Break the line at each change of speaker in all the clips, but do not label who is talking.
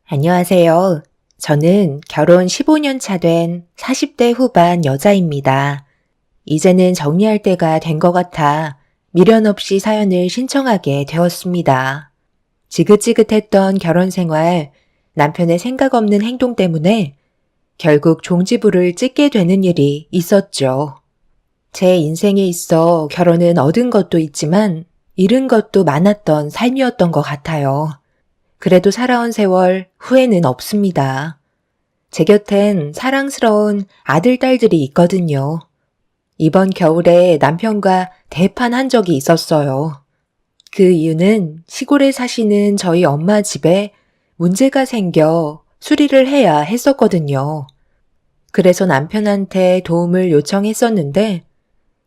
안녕하세요. 저는 결혼 15년 차 된 40대 후반 여자입니다. 이제는 정리할 때가 된 것 같아 미련 없이 사연을 신청하게 되었습니다. 지긋지긋했던 결혼 생활, 남편의 생각 없는 행동 때문에 결국 종지부를 찍게 되는 일이 있었죠. 제 인생에 있어 결혼은 얻은 것도 있지만 잃은 것도 많았던 삶이었던 것 같아요. 그래도 살아온 세월 후회는 없습니다. 제 곁엔 사랑스러운 아들, 딸들이 있거든요. 이번 겨울에 남편과 대판한 적이 있었어요. 그 이유는 시골에 사시는 저희 엄마 집에 문제가 생겨 수리를 해야 했었거든요. 그래서 남편한테 도움을 요청했었는데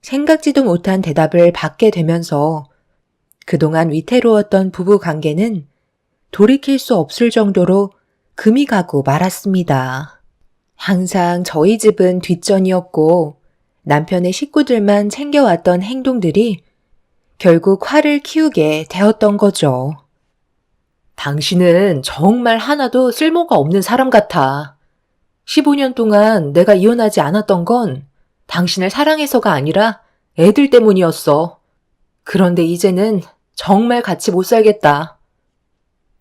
생각지도 못한 대답을 받게 되면서 그동안 위태로웠던 부부 관계는 돌이킬 수 없을 정도로 금이 가고 말았습니다. 항상 저희 집은 뒷전이었고 남편의 식구들만 챙겨왔던 행동들이 결국 화를 키우게 되었던 거죠. 당신은 정말 하나도 쓸모가 없는 사람 같아. 15년 동안 내가 이혼하지 않았던 건 당신을 사랑해서가 아니라 애들 때문이었어. 그런데 이제는 정말 같이 못 살겠다.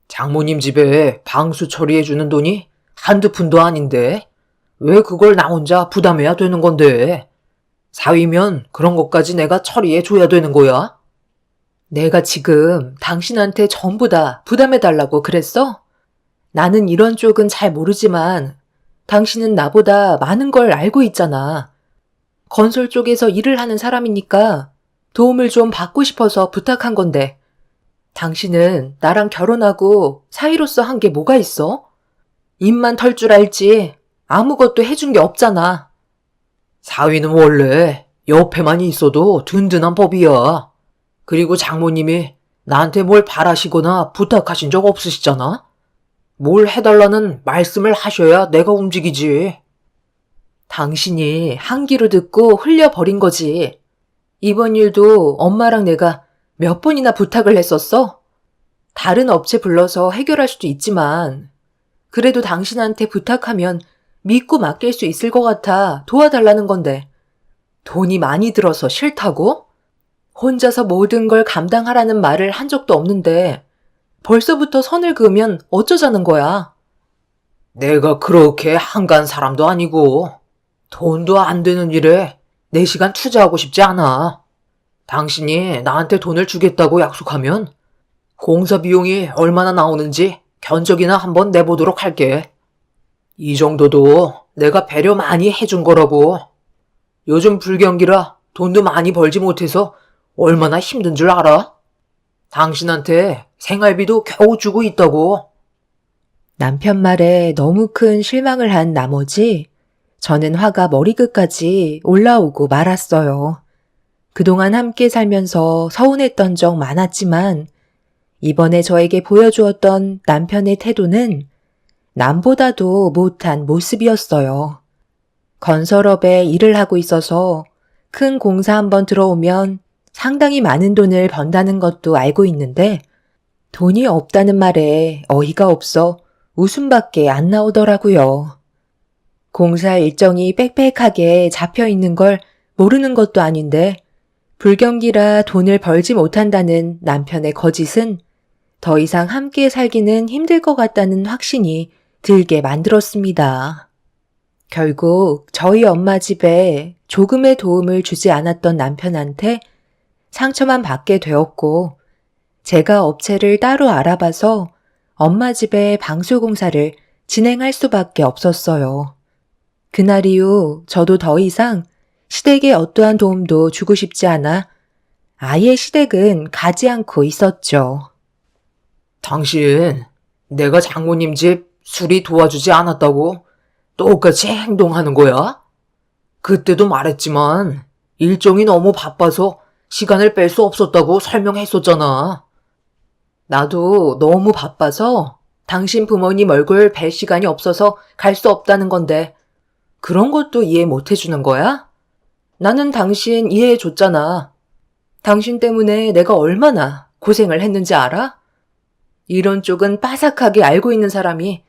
장모님 집에 방수 처리해주는 돈이 한두 푼도 아닌데 왜 그걸 나 혼자 부담해야 되는 건데? 사위면 그런 것까지 내가 처리해줘야 되는 거야? 내가 지금 당신한테 전부 다 부담해달라고 그랬어? 나는 이런 쪽은 잘 모르지만 당신은 나보다 많은 걸 알고 있잖아. 건설 쪽에서 일을 하는 사람이니까 도움을 좀 받고 싶어서 부탁한 건데 당신은 나랑 결혼하고 사위로서 한 게 뭐가 있어? 입만 털 줄 알지 아무것도 해준 게 없잖아. 사위는 원래 옆에만 있어도 든든한 법이야. 그리고 장모님이 나한테 뭘 바라시거나 부탁하신 적 없으시잖아? 뭘 해달라는 말씀을 하셔야 내가 움직이지. 당신이 한 귀로 듣고 흘려버린 거지. 이번 일도 엄마랑 내가 몇 번이나 부탁을 했었어? 다른 업체 불러서 해결할 수도 있지만 그래도 당신한테 부탁하면 믿고 맡길 수 있을 것 같아 도와달라는 건데 돈이 많이 들어서 싫다고? 혼자서 모든 걸 감당하라는 말을 한 적도 없는데 벌써부터 선을 그으면 어쩌자는 거야? 내가 그렇게 한간 사람도 아니고 돈도 안 되는 일에 내 시간 투자하고 싶지 않아. 당신이 나한테 돈을 주겠다고 약속하면 공사 비용이 얼마나 나오는지 견적이나 한번 내보도록 할게. 이 정도도 내가 배려 많이 해준 거라고. 요즘 불경기라 돈도 많이 벌지 못해서 얼마나 힘든 줄 알아? 당신한테 생활비도 겨우 주고 있다고. 남편 말에 너무 큰 실망을 한 나머지 저는 화가 머리끝까지 올라오고 말았어요. 그동안 함께 살면서 서운했던 적 많았지만 이번에 저에게 보여주었던 남편의 태도는 남보다도 못한 모습이었어요. 건설업에 일을 하고 있어서 큰 공사 한번 들어오면 상당히 많은 돈을 번다는 것도 알고 있는데 돈이 없다는 말에 어이가 없어 웃음밖에 안 나오더라고요. 공사 일정이 빽빽하게 잡혀 있는 걸 모르는 것도 아닌데 불경기라 돈을 벌지 못한다는 남편의 거짓은 더 이상 함께 살기는 힘들 것 같다는 확신이 들게 만들었습니다. 결국 저희 엄마 집에 조금의 도움을 주지 않았던 남편한테 상처만 받게 되었고 제가 업체를 따로 알아봐서 엄마 집에 방수공사를 진행할 수밖에 없었어요. 그날 이후 저도 더 이상 시댁에 어떠한 도움도 주고 싶지 않아 아예 시댁은 가지 않고 있었죠. 당신, 내가 장모님 집 수리 도와주지 않았다고 똑같이 행동하는 거야? 그때도 말했지만 일정이 너무 바빠서 시간을 뺄 수 없었다고 설명했었잖아. 나도 너무 바빠서 당신 부모님 얼굴 뵐 시간이 없어서 갈 수 없다는 건데 그런 것도 이해 못 해주는 거야? 나는 당신 이해해줬잖아. 당신 때문에 내가 얼마나 고생을 했는지 알아? 이런 쪽은 빠삭하게 알고 있는 사람이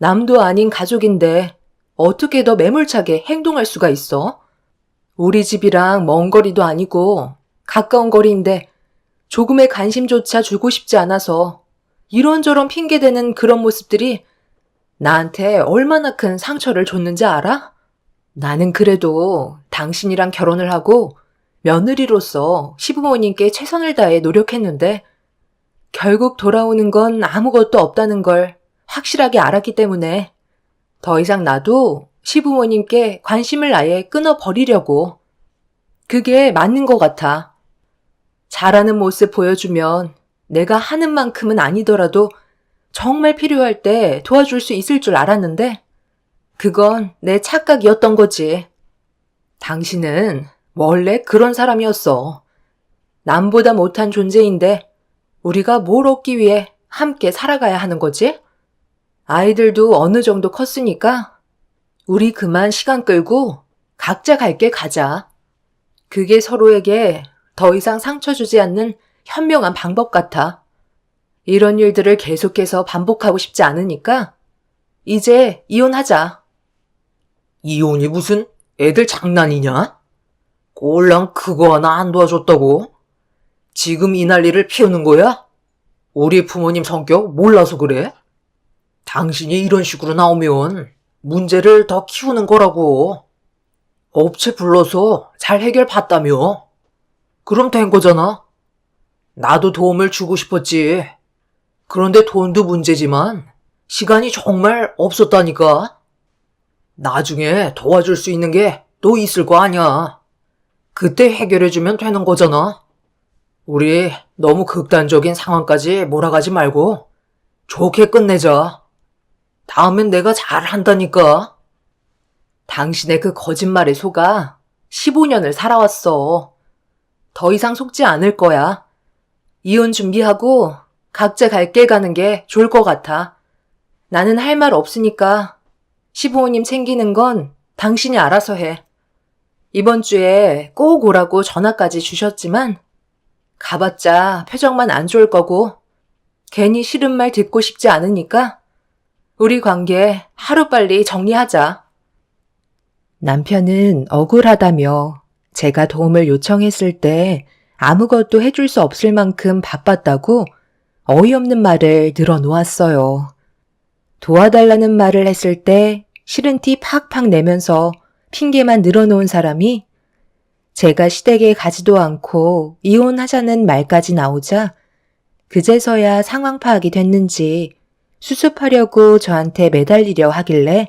남도 아닌 가족인데 어떻게 더 매몰차게 행동할 수가 있어? 우리 집이랑 먼 거리도 아니고 가까운 거리인데 조금의 관심조차 주고 싶지 않아서 이런저런 핑계대는 그런 모습들이 나한테 얼마나 큰 상처를 줬는지 알아? 나는 그래도 당신이랑 결혼을 하고 며느리로서 시부모님께 최선을 다해 노력했는데 결국 돌아오는 건 아무것도 없다는 걸 확실하게 알았기 때문에 더 이상 나도 시부모님께 관심을 아예 끊어버리려고. 그게 맞는 것 같아. 잘하는 모습 보여주면 내가 하는 만큼은 아니더라도 정말 필요할 때 도와줄 수 있을 줄 알았는데 그건 내 착각이었던 거지. 당신은 원래 그런 사람이었어. 남보다 못한 존재인데 우리가 뭘 얻기 위해 함께 살아가야 하는 거지? 아이들도 어느 정도 컸으니까 우리 그만 시간 끌고 각자 갈 길 가자. 그게 서로에게 더 이상 상처 주지 않는 현명한 방법 같아. 이런 일들을 계속해서 반복하고 싶지 않으니까 이제 이혼하자.
이혼이 무슨 애들 장난이냐? 꼴랑 그거 하나 안 도와줬다고? 지금 이 난리를 피우는 거야? 우리 부모님 성격 몰라서 그래? 당신이 이런 식으로 나오면 문제를 더 키우는 거라고. 업체 불러서 잘 해결봤다며. 그럼 된 거잖아. 나도 도움을 주고 싶었지. 그런데 돈도 문제지만 시간이 정말 없었다니까. 나중에 도와줄 수 있는 게 또 있을 거 아니야. 그때 해결해주면 되는 거잖아. 우리 너무 극단적인 상황까지 몰아가지 말고 좋게 끝내자. 다음엔 내가 잘한다니까.
당신의 그 거짓말에 속아 15년을 살아왔어. 더 이상 속지 않을 거야. 이혼 준비하고 각자 갈 길 가는 게 좋을 것 같아. 나는 할 말 없으니까 시부모님 챙기는 건 당신이 알아서 해. 이번 주에 꼭 오라고 전화까지 주셨지만 가봤자 표정만 안 좋을 거고 괜히 싫은 말 듣고 싶지 않으니까 우리 관계 하루빨리 정리하자. 남편은 억울하다며 제가 도움을 요청했을 때 아무것도 해줄 수 없을 만큼 바빴다고 어이없는 말을 늘어놓았어요. 도와달라는 말을 했을 때 싫은 티 팍팍 내면서 핑계만 늘어놓은 사람이 제가 시댁에 가지도 않고 이혼하자는 말까지 나오자 그제서야 상황 파악이 됐는지 수습하려고 저한테 매달리려 하길래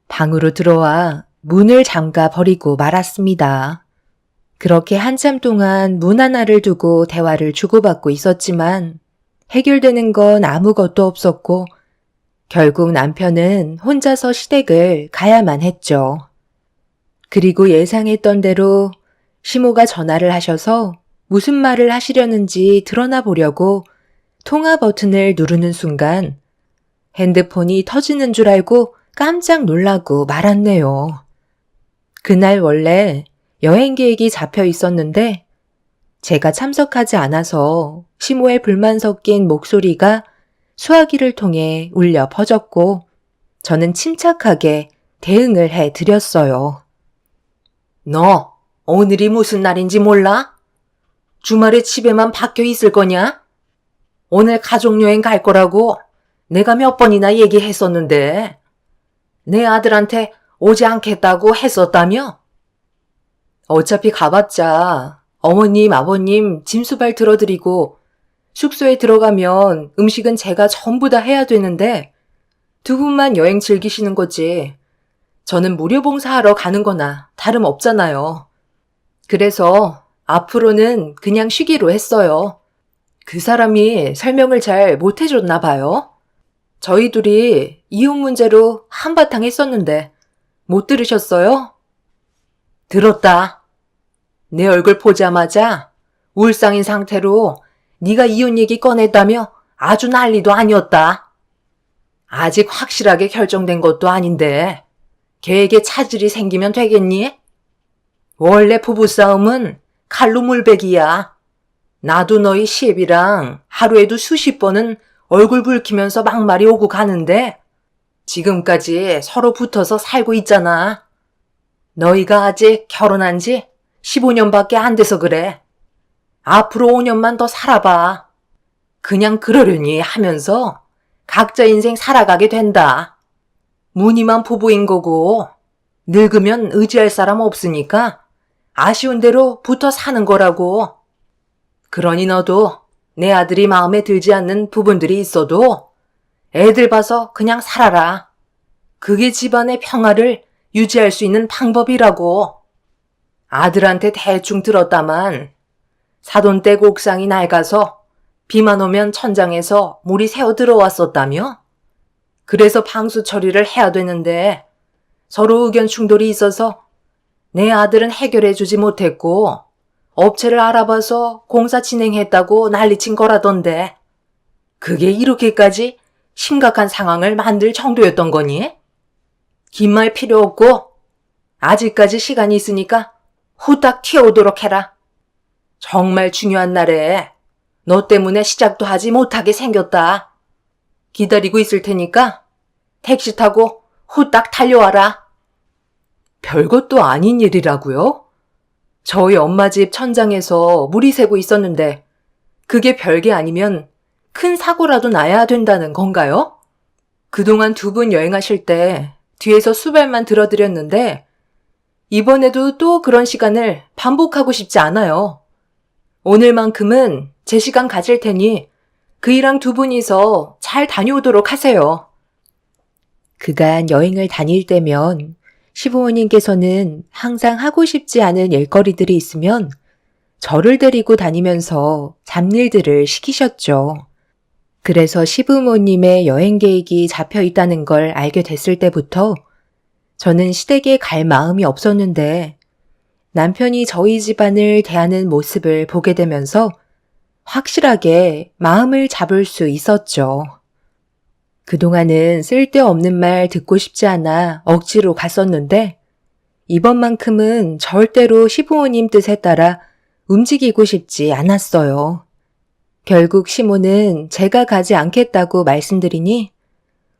방으로 들어와 문을 잠가 버리고 말았습니다. 그렇게 한참 동안 문 하나를 두고 대화를 주고받고 있었지만 해결되는 건 아무것도 없었고 결국 남편은 혼자서 시댁을 가야만 했죠. 그리고 예상했던 대로 시모가 전화를 하셔서 무슨 말을 하시려는지 드러나 보려고 통화 버튼을 누르는 순간 핸드폰이 터지는 줄 알고 깜짝 놀라고 말았네요. 그날 원래 여행 계획이 잡혀 있었는데 제가 참석하지 않아서 시모의 불만 섞인 목소리가 수화기를 통해 울려 퍼졌고 저는 침착하게 대응을 해 드렸어요.
너 오늘이 무슨 날인지 몰라? 주말에 집에만 박혀 있을 거냐? 오늘 가족여행 갈 거라고 내가 몇 번이나 얘기했었는데 내 아들한테 오지 않겠다고 했었다며?
어차피 가봤자 어머님, 아버님 짐수발 들어드리고 숙소에 들어가면 음식은 제가 전부 다 해야 되는데 두 분만 여행 즐기시는 거지. 저는 무료 봉사하러 가는 거나 다름없잖아요. 그래서 앞으로는 그냥 쉬기로 했어요. 그 사람이 설명을 잘 못해줬나 봐요. 저희 둘이 이혼 문제로 한바탕 했었는데 못 들으셨어요?
들었다. 내 얼굴 보자마자 울상인 상태로 네가 이혼 얘기 꺼냈다며 아주 난리도 아니었다. 아직 확실하게 결정된 것도 아닌데 계획에 차질이 생기면 되겠니? 원래 부부싸움은 칼로 물베기야. 나도 너희 시애비랑 하루에도 수십 번은 얼굴 붉히면서 막말이 오고 가는데 지금까지 서로 붙어서 살고 있잖아. 너희가 아직 결혼한 지 15년밖에 안 돼서 그래. 앞으로 5년만 더 살아봐. 그냥 그러려니 하면서 각자 인생 살아가게 된다. 무늬만 부부인 거고 늙으면 의지할 사람 없으니까 아쉬운 대로 붙어 사는 거라고. 그러니 너도 내 아들이 마음에 들지 않는 부분들이 있어도 애들 봐서 그냥 살아라. 그게 집안의 평화를 유지할 수 있는 방법이라고. 아들한테 대충 들었다만 사돈댁 옥상이 낡아서 비만 오면 천장에서 물이 새어 들어왔었다며? 그래서 방수 처리를 해야 되는데 서로 의견 충돌이 있어서 내 아들은 해결해 주지 못했고 업체를 알아봐서 공사 진행했다고 난리친 거라던데. 그게 이렇게까지 심각한 상황을 만들 정도였던 거니? 긴 말 필요 없고 아직까지 시간이 있으니까 후딱 튀어오도록 해라. 정말 중요한 날에 너 때문에 시작도 하지 못하게 생겼다. 기다리고 있을 테니까 택시 타고 후딱 달려와라. 별것도 아닌 일이라고요? 저희 엄마 집 천장에서 물이 새고 있었는데 그게 별게 아니면 큰 사고라도 나야 된다는 건가요? 그동안 두 분 여행하실 때 뒤에서 수발만 들어드렸는데 이번에도 또 그런 시간을 반복하고 싶지 않아요. 오늘만큼은 제 시간 가질 테니 그이랑 두 분이서 잘 다녀오도록 하세요.
그간 여행을 다닐 때면 시부모님께서는 항상 하고 싶지 않은 일거리들이 있으면 저를 데리고 다니면서 잡일들을 시키셨죠. 그래서 시부모님의 여행 계획이 잡혀 있다는 걸 알게 됐을 때부터 저는 시댁에 갈 마음이 없었는데 남편이 저희 집안을 대하는 모습을 보게 되면서 확실하게 마음을 잡을 수 있었죠. 그동안은 쓸데없는 말 듣고 싶지 않아 억지로 갔었는데 이번만큼은 절대로 시부모님 뜻에 따라 움직이고 싶지 않았어요. 결국 시모는 제가 가지 않겠다고 말씀드리니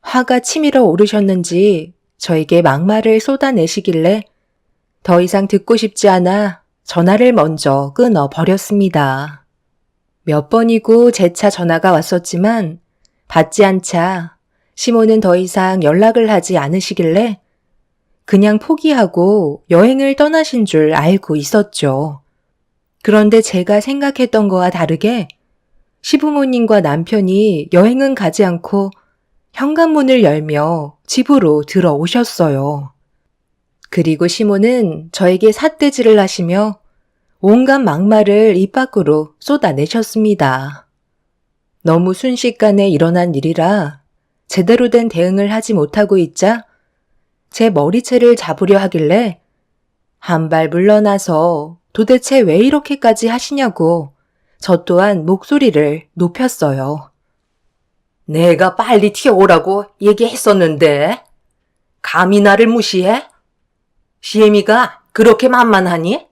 화가 치밀어 오르셨는지 저에게 막말을 쏟아내시길래 더 이상 듣고 싶지 않아 전화를 먼저 끊어버렸습니다. 몇 번이고 재차 전화가 왔었지만 받지 않자 시모는 더 이상 연락을 하지 않으시길래 그냥 포기하고 여행을 떠나신 줄 알고 있었죠. 그런데 제가 생각했던 거와 다르게 시부모님과 남편이 여행은 가지 않고 현관문을 열며 집으로 들어오셨어요. 그리고 시모는 저에게 삿대질을 하시며 온갖 막말을 입 밖으로 쏟아내셨습니다. 너무 순식간에 일어난 일이라 제대로 된 대응을 하지 못하고 있자 제 머리채를 잡으려 하길래 한 발 물러나서 도대체 왜 이렇게까지 하시냐고 저 또한 목소리를 높였어요.
내가 빨리 튀어오라고 얘기했었는데 감히 나를 무시해? 시애미가 그렇게 만만하니?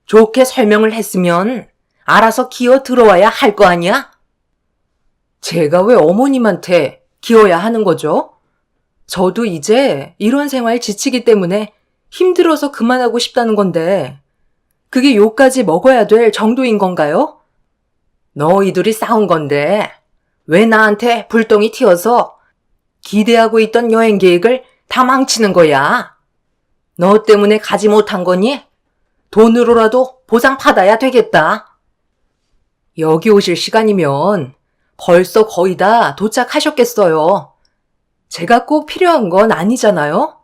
좋게 설명을 했으면 알아서 기어 들어와야 할 거 아니야? 제가 왜 어머님한테 기어야 하는 거죠? 저도 이제 이런 생활 지치기 때문에 힘들어서 그만하고 싶다는 건데 그게 욕까지 먹어야 될 정도인 건가요? 너희들이 싸운 건데 왜 나한테 불똥이 튀어서 기대하고 있던 여행 계획을 다 망치는 거야? 너 때문에 가지 못한 거니? 돈으로라도 보상 받아야 되겠다. 여기 오실 시간이면 벌써 거의 다 도착하셨겠어요. 제가 꼭 필요한 건 아니잖아요?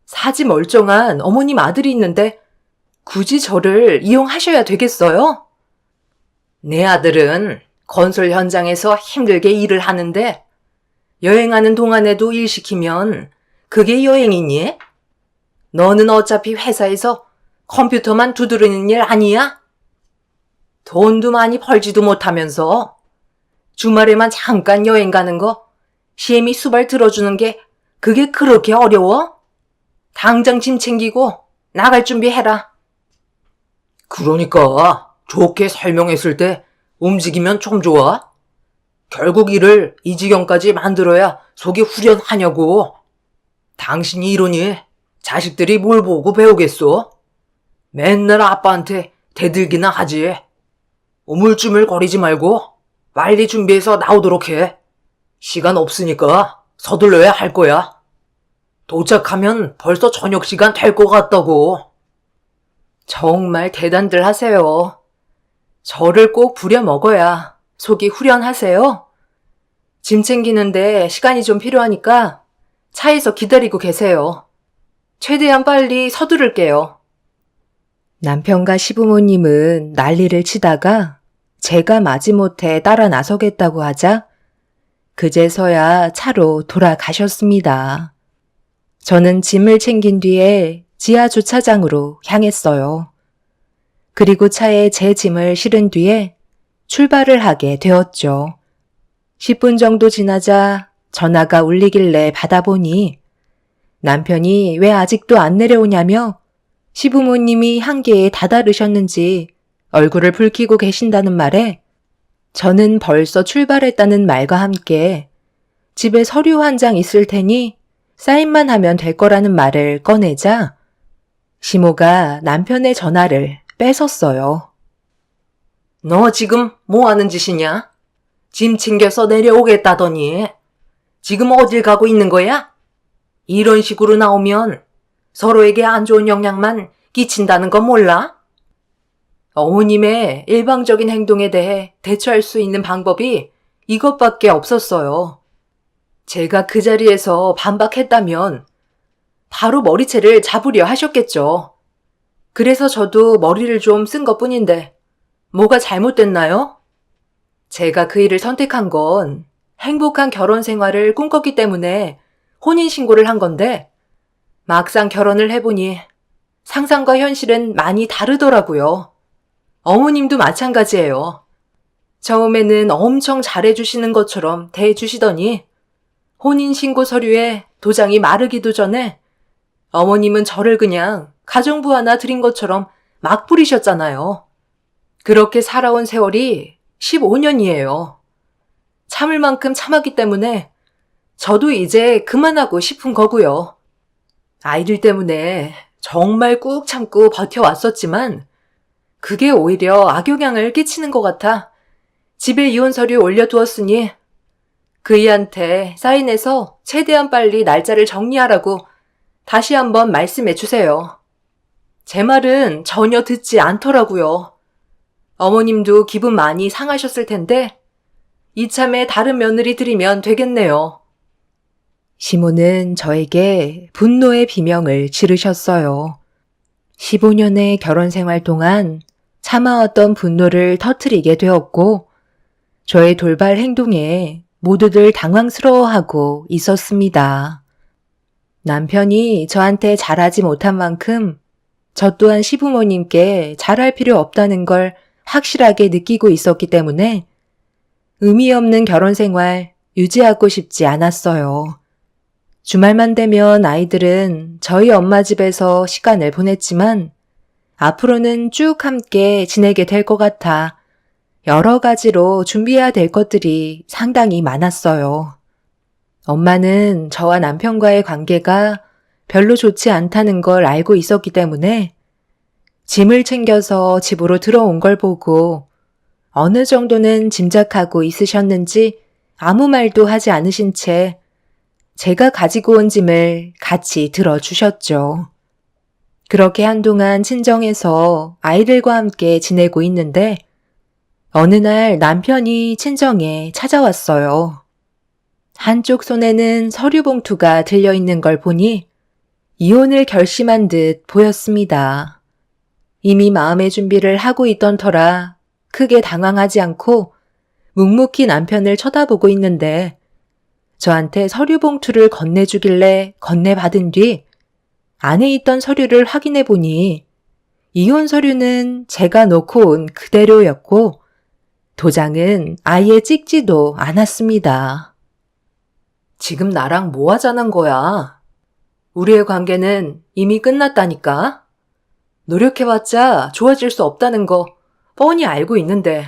사지 멀쩡한 어머님 아들이 있는데 굳이 저를 이용하셔야 되겠어요? 내 아들은 건설 현장에서 힘들게 일을 하는데 여행하는 동안에도 일 시키면 그게 여행이니? 너는 어차피 회사에서 컴퓨터만 두드리는 일 아니야? 돈도 많이 벌지도 못하면서 주말에만 잠깐 여행 가는 거 시애미 수발 들어주는 게 그게 그렇게 어려워? 당장 짐 챙기고 나갈 준비해라. 그러니까 좋게 설명했을 때 움직이면 좀 좋아? 결국 이를 이 지경까지 만들어야 속이 후련하냐고. 당신이 이러니 자식들이 뭘 보고 배우겠소? 맨날 아빠한테 대들기나 하지. 우물쭈물 거리지 말고 빨리 준비해서 나오도록 해. 시간 없으니까 서둘러야 할 거야. 도착하면 벌써 저녁 시간 될 것 같다고.
정말 대단들 하세요. 저를 꼭 부려 먹어야 속이 후련하세요? 짐 챙기는데 시간이 좀 필요하니까 차에서 기다리고 계세요. 최대한 빨리 서두를게요. 남편과 시부모님은 난리를 치다가 제가 마지못해 따라 나서겠다고 하자 그제서야 차로 돌아가셨습니다. 저는 짐을 챙긴 뒤에 지하 주차장으로 향했어요. 그리고 차에 제 짐을 실은 뒤에 출발을 하게 되었죠. 10분 정도 지나자 전화가 울리길래 받아보니 남편이 왜 아직도 안 내려오냐며 시부모님이 한계에 다다르셨는지 얼굴을 붉히고 계신다는 말에 저는 벌써 출발했다는 말과 함께 집에 서류 한 장 있을 테니 사인만 하면 될 거라는 말을 꺼내자 시모가 남편의 전화를 뺏었어요.
너 지금 뭐 하는 짓이냐? 짐 챙겨서 내려오겠다더니 지금 어딜 가고 있는 거야? 이런 식으로 나오면 서로에게 안 좋은 영향만 끼친다는 건 몰라?
어머님의 일방적인 행동에 대해 대처할 수 있는 방법이 이것밖에 없었어요. 제가 그 자리에서 반박했다면 바로 머리채를 잡으려 하셨겠죠. 그래서 저도 머리를 좀 쓴 것뿐인데 뭐가 잘못됐나요? 제가 그 일을 선택한 건 행복한 결혼 생활을 꿈꿨기 때문에 혼인신고를 한 건데 막상 결혼을 해보니 상상과 현실은 많이 다르더라고요. 어머님도 마찬가지예요. 처음에는 엄청 잘해주시는 것처럼 대해주시더니 혼인신고 서류에 도장이 마르기도 전에 어머님은 저를 그냥 가정부 하나 드린 것처럼 막 부리셨잖아요. 그렇게 살아온 세월이 15년이에요. 참을 만큼 참았기 때문에 저도 이제 그만하고 싶은 거고요. 아이들 때문에 정말 꾹 참고 버텨왔었지만 그게 오히려 악영향을 끼치는 것 같아 집에 이혼 서류 올려두었으니 그이한테 사인해서 최대한 빨리 날짜를 정리하라고 다시 한번 말씀해 주세요. 제 말은 전혀 듣지 않더라고요. 어머님도 기분 많이 상하셨을 텐데 이참에 다른 며느리 드리면 되겠네요. 시모는 저에게 분노의 비명을 지르셨어요. 15년의 결혼 생활 동안 참아왔던 분노를 터뜨리게 되었고 저의 돌발 행동에 모두들 당황스러워하고 있었습니다. 남편이 저한테 잘하지 못한 만큼 저 또한 시부모님께 잘할 필요 없다는 걸 확실하게 느끼고 있었기 때문에 의미 없는 결혼 생활 유지하고 싶지 않았어요. 주말만 되면 아이들은 저희 엄마 집에서 시간을 보냈지만 앞으로는 쭉 함께 지내게 될 것 같아 여러 가지로 준비해야 될 것들이 상당히 많았어요. 엄마는 저와 남편과의 관계가 별로 좋지 않다는 걸 알고 있었기 때문에 짐을 챙겨서 집으로 들어온 걸 보고 어느 정도는 짐작하고 있으셨는지 아무 말도 하지 않으신 채 제가 가지고 온 짐을 같이 들어주셨죠. 그렇게 한동안 친정에서 아이들과 함께 지내고 있는데 어느 날 남편이 친정에 찾아왔어요. 한쪽 손에는 서류 봉투가 들려있는 걸 보니 이혼을 결심한 듯 보였습니다. 이미 마음의 준비를 하고 있던 터라 크게 당황하지 않고 묵묵히 남편을 쳐다보고 있는데 저한테 서류 봉투를 건네주길래 건네받은 뒤 안에 있던 서류를 확인해 보니 이혼 서류는 제가 놓고 온 그대로였고 도장은 아예 찍지도 않았습니다. 지금 나랑 뭐 하자는 거야? 우리의 관계는 이미 끝났다니까? 노력해봤자 좋아질 수 없다는 거 뻔히 알고 있는데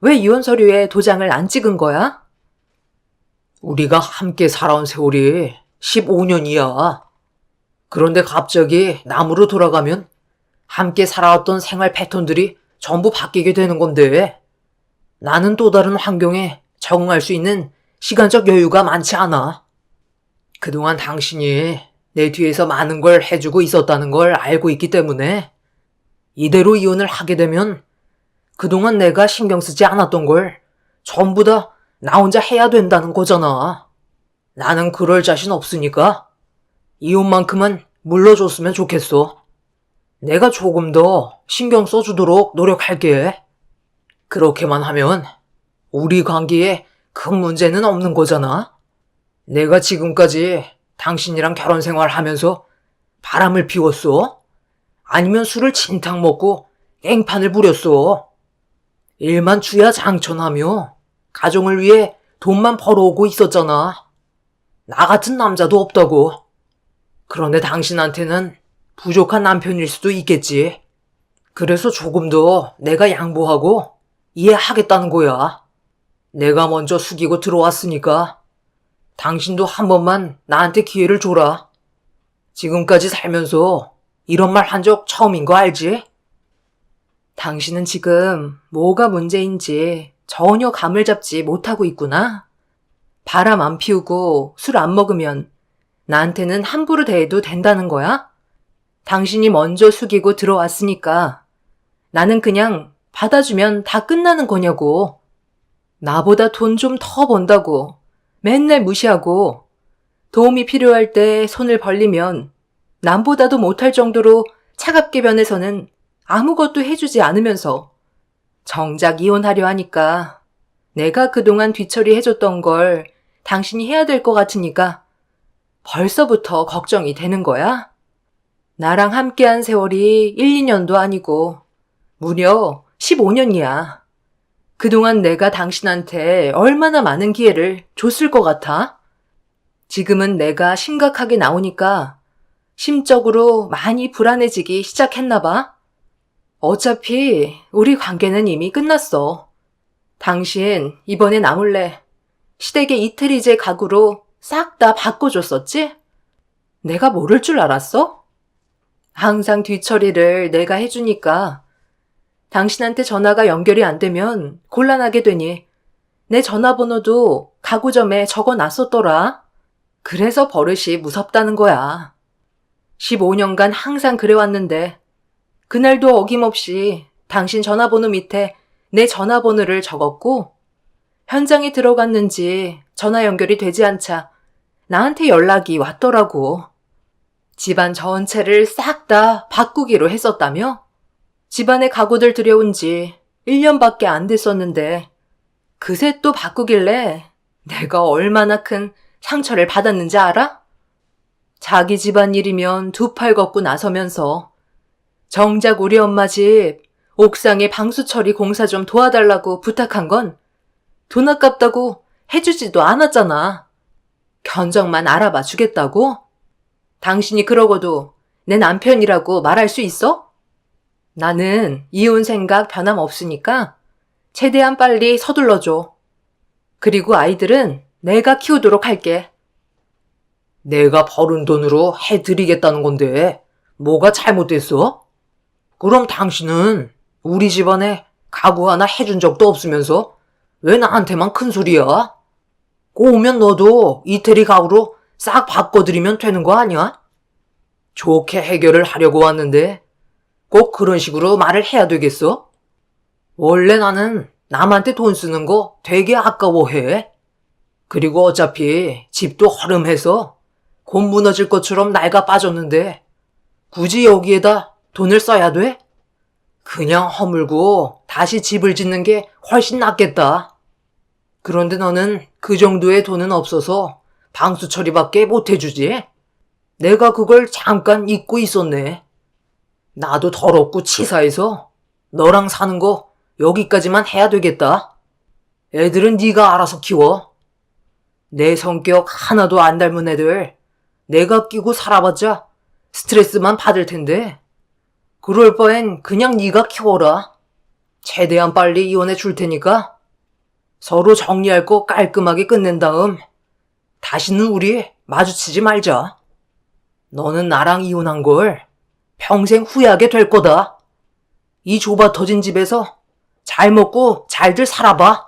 왜 이혼 서류에 도장을 안 찍은 거야?
우리가 함께 살아온 세월이 15년이야. 그런데 갑자기 남으로 돌아가면 함께 살아왔던 생활 패턴들이 전부 바뀌게 되는 건데, 나는 또 다른 환경에 적응할 수 있는 시간적 여유가 많지 않아. 그동안 당신이 내 뒤에서 많은 걸 해주고 있었다는 걸 알고 있기 때문에 이대로 이혼을 하게 되면 그동안 내가 신경 쓰지 않았던 걸 전부 다 나 혼자 해야 된다는 거잖아. 나는 그럴 자신 없으니까 이혼만큼은 물러줬으면 좋겠어. 내가 조금 더 신경 써주도록 노력할게. 그렇게만 하면 우리 관계에 큰 문제는 없는 거잖아. 내가 지금까지 당신이랑 결혼 생활하면서 바람을 피웠어? 아니면 술을 진탕 먹고 깽판을 부렸어? 일만 주야장천하며 가정을 위해 돈만 벌어오고 있었잖아. 나 같은 남자도 없다고. 그런데 당신한테는 부족한 남편일 수도 있겠지. 그래서 조금 더 내가 양보하고 이해하겠다는 거야. 내가 먼저 숙이고 들어왔으니까 당신도 한 번만 나한테 기회를 줘라. 지금까지 살면서 이런 말 한 적 처음인 거 알지?
당신은 지금 뭐가 문제인지 전혀 감을 잡지 못하고 있구나. 바람 안 피우고 술 안 먹으면 나한테는 함부로 대해도 된다는 거야? 당신이 먼저 숙이고 들어왔으니까 나는 그냥 받아주면 다 끝나는 거냐고. 나보다 돈 좀 더 번다고 맨날 무시하고 도움이 필요할 때 손을 벌리면 남보다도 못할 정도로 차갑게 변해서는 아무것도 해주지 않으면서 정작 이혼하려 하니까 내가 그동안 뒤처리 해줬던 걸 당신이 해야 될 것 같으니까 벌써부터 걱정이 되는 거야? 나랑 함께한 세월이 1, 2년도 아니고 무려 15년이야. 그동안 내가 당신한테 얼마나 많은 기회를 줬을 것 같아? 지금은 내가 심각하게 나오니까 심적으로 많이 불안해지기 시작했나 봐. 어차피 우리 관계는 이미 끝났어. 당신 이번에 나 몰래 시댁의 이태리제 가구로 싹 다 바꿔줬었지? 내가 모를 줄 알았어? 항상 뒤처리를 내가 해주니까 당신한테 전화가 연결이 안 되면 곤란하게 되니 내 전화번호도 가구점에 적어놨었더라. 그래서 버릇이 무섭다는 거야. 15년간 항상 그래왔는데 그날도 어김없이 당신 전화번호 밑에 내 전화번호를 적었고 현장에 들어갔는지 전화 연결이 되지 않자 나한테 연락이 왔더라고. 집안 전체를 싹 다 바꾸기로 했었다며? 집안에 가구들 들여온 지 1년밖에 안 됐었는데 그새 또 바꾸길래 내가 얼마나 큰 상처를 받았는지 알아? 자기 집안 일이면 두 팔 걷고 나서면서 정작 우리 엄마 집 옥상에 방수 처리 공사 좀 도와달라고 부탁한 건 돈 아깝다고 해주지도 않았잖아. 견적만 알아봐 주겠다고? 당신이 그러고도 내 남편이라고 말할 수 있어? 나는 이혼 생각 변함없으니까 최대한 빨리 서둘러줘. 그리고 아이들은 내가 키우도록 할게.
내가 벌은 돈으로 해드리겠다는 건데 뭐가 잘못됐어? 그럼 당신은 우리 집안에 가구 하나 해준 적도 없으면서 왜 나한테만 큰 소리야? 꼬우면 너도 이태리 가구로 싹 바꿔드리면 되는 거 아니야? 좋게 해결을 하려고 왔는데 꼭 그런 식으로 말을 해야 되겠어? 원래 나는 남한테 돈 쓰는 거 되게 아까워해. 그리고 어차피 집도 허름해서 곧 무너질 것처럼 낡아 빠졌는데 굳이 여기에다 돈을 써야 돼? 그냥 허물고 다시 집을 짓는 게 훨씬 낫겠다. 그런데 너는 그 정도의 돈은 없어서 방수 처리밖에 못 해주지? 내가 그걸 잠깐 잊고 있었네. 나도 더럽고 치사해서 너랑 사는 거 여기까지만 해야 되겠다. 애들은 네가 알아서 키워. 내 성격 하나도 안 닮은 애들 내가 끼고 살아봤자 스트레스만 받을 텐데 그럴 바엔 그냥 네가 키워라. 최대한 빨리 이혼해 줄 테니까 서로 정리할 거 깔끔하게 끝낸 다음 다시는 우리 마주치지 말자. 너는 나랑 이혼한 걸 평생 후회하게 될 거다. 이 좁아 터진 집에서 잘 먹고 잘들 살아봐.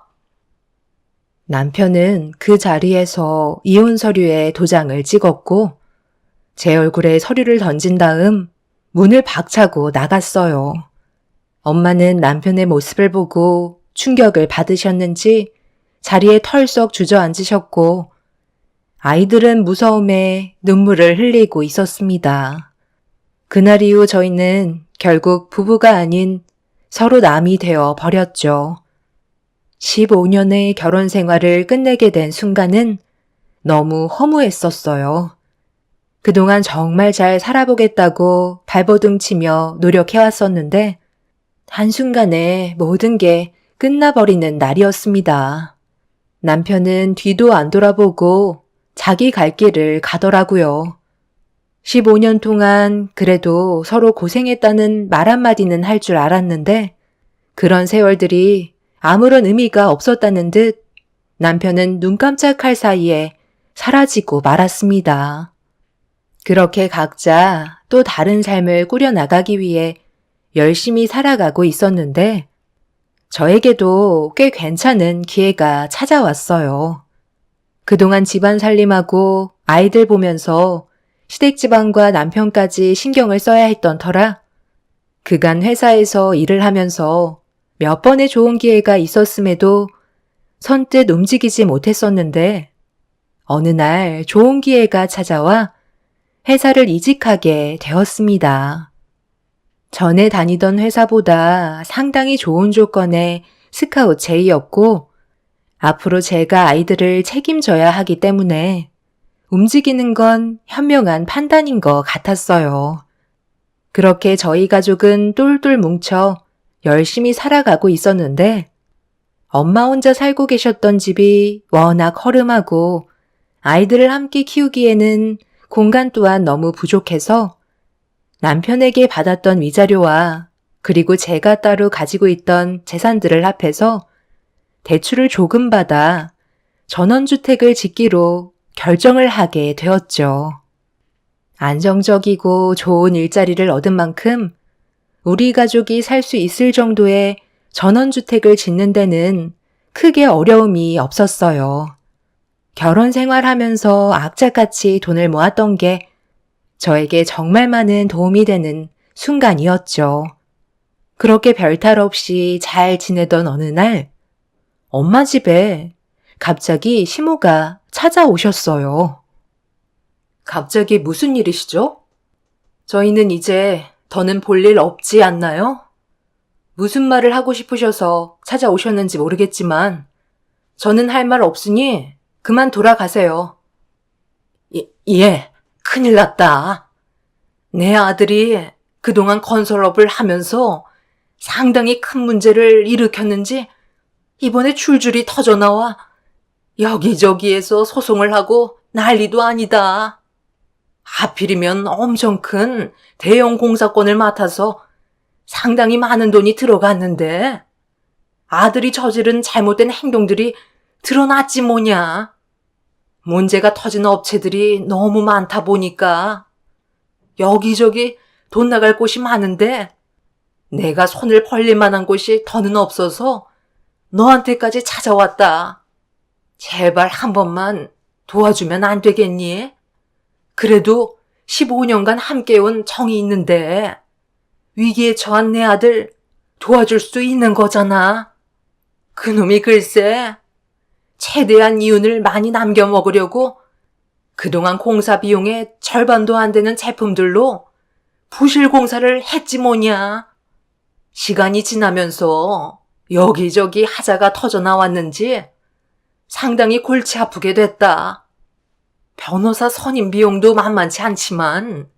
남편은 그 자리에서 이혼 서류에 도장을 찍었고 제 얼굴에 서류를 던진 다음 문을 박차고 나갔어요. 엄마는 남편의 모습을 보고 충격을 받으셨는지 자리에 털썩 주저앉으셨고 아이들은 무서움에 눈물을 흘리고 있었습니다. 그날 이후 저희는 결국 부부가 아닌 서로 남이 되어 버렸죠. 15년의 결혼 생활을 끝내게 된 순간은 너무 허무했었어요. 그동안 정말 잘 살아보겠다고 발버둥 치며 노력해왔었는데 한순간에 모든 게 끝나버리는 날이었습니다. 남편은 뒤도 안 돌아보고 자기 갈 길을 가더라고요. 15년 동안 그래도 서로 고생했다는 말 한마디는 할 줄 알았는데 그런 세월들이 아무런 의미가 없었다는 듯 남편은 눈 깜짝할 사이에 사라지고 말았습니다. 그렇게 각자 또 다른 삶을 꾸려나가기 위해 열심히 살아가고 있었는데 저에게도 꽤 괜찮은 기회가 찾아왔어요. 그동안 집안 살림하고 아이들 보면서 시댁집안과 남편까지 신경을 써야 했던 터라 그간 회사에서 일을 하면서 몇 번의 좋은 기회가 있었음에도 선뜻 움직이지 못했었는데 어느 날 좋은 기회가 찾아와 회사를 이직하게 되었습니다. 전에 다니던 회사보다 상당히 좋은 조건의 스카웃 제의였고 앞으로 제가 아이들을 책임져야 하기 때문에 움직이는 건 현명한 판단인 것 같았어요. 그렇게 저희 가족은 똘똘 뭉쳐 열심히 살아가고 있었는데 엄마 혼자 살고 계셨던 집이 워낙 허름하고 아이들을 함께 키우기에는 공간 또한 너무 부족해서 남편에게 받았던 위자료와 그리고 제가 따로 가지고 있던 재산들을 합해서 대출을 조금 받아 전원주택을 짓기로 결정을 하게 되었죠. 안정적이고 좋은 일자리를 얻은 만큼 우리 가족이 살 수 있을 정도의 전원주택을 짓는 데는 크게 어려움이 없었어요. 결혼 생활하면서 악착같이 돈을 모았던 게 저에게 정말 많은 도움이 되는 순간이었죠. 그렇게 별탈 없이 잘 지내던 어느 날 엄마 집에 갑자기 시모가 찾아오셨어요.
갑자기 무슨 일이시죠? 저희는 이제 더는 볼 일 없지 않나요? 무슨 말을 하고 싶으셔서 찾아오셨는지 모르겠지만 저는 할 말 없으니 그만 돌아가세요. 예, 큰일 났다. 내 아들이 그동안 건설업을 하면서 상당히 큰 문제를 일으켰는지 이번에 줄줄이 터져나와 여기저기에서 소송을 하고 난리도 아니다. 하필이면 엄청 큰 대형 공사권을 맡아서 상당히 많은 돈이 들어갔는데 아들이 저지른 잘못된 행동들이 드러났지 뭐냐. 문제가 터진 업체들이 너무 많다 보니까 여기저기 돈 나갈 곳이 많은데 내가 손을 벌릴 만한 곳이 더는 없어서 너한테까지 찾아왔다. 제발 한 번만 도와주면 안 되겠니? 그래도 15년간 함께 온 정이 있는데 위기에 처한 내 아들 도와줄 수 있는 거잖아. 그놈이 글쎄 최대한 이윤을 많이 남겨 먹으려고 그동안 공사 비용의 절반도 안 되는 제품들로 부실 공사를 했지 뭐냐. 시간이 지나면서 여기저기 하자가 터져 나왔는지 상당히 골치 아프게 됐다. 변호사 선임 비용도 만만치 않지만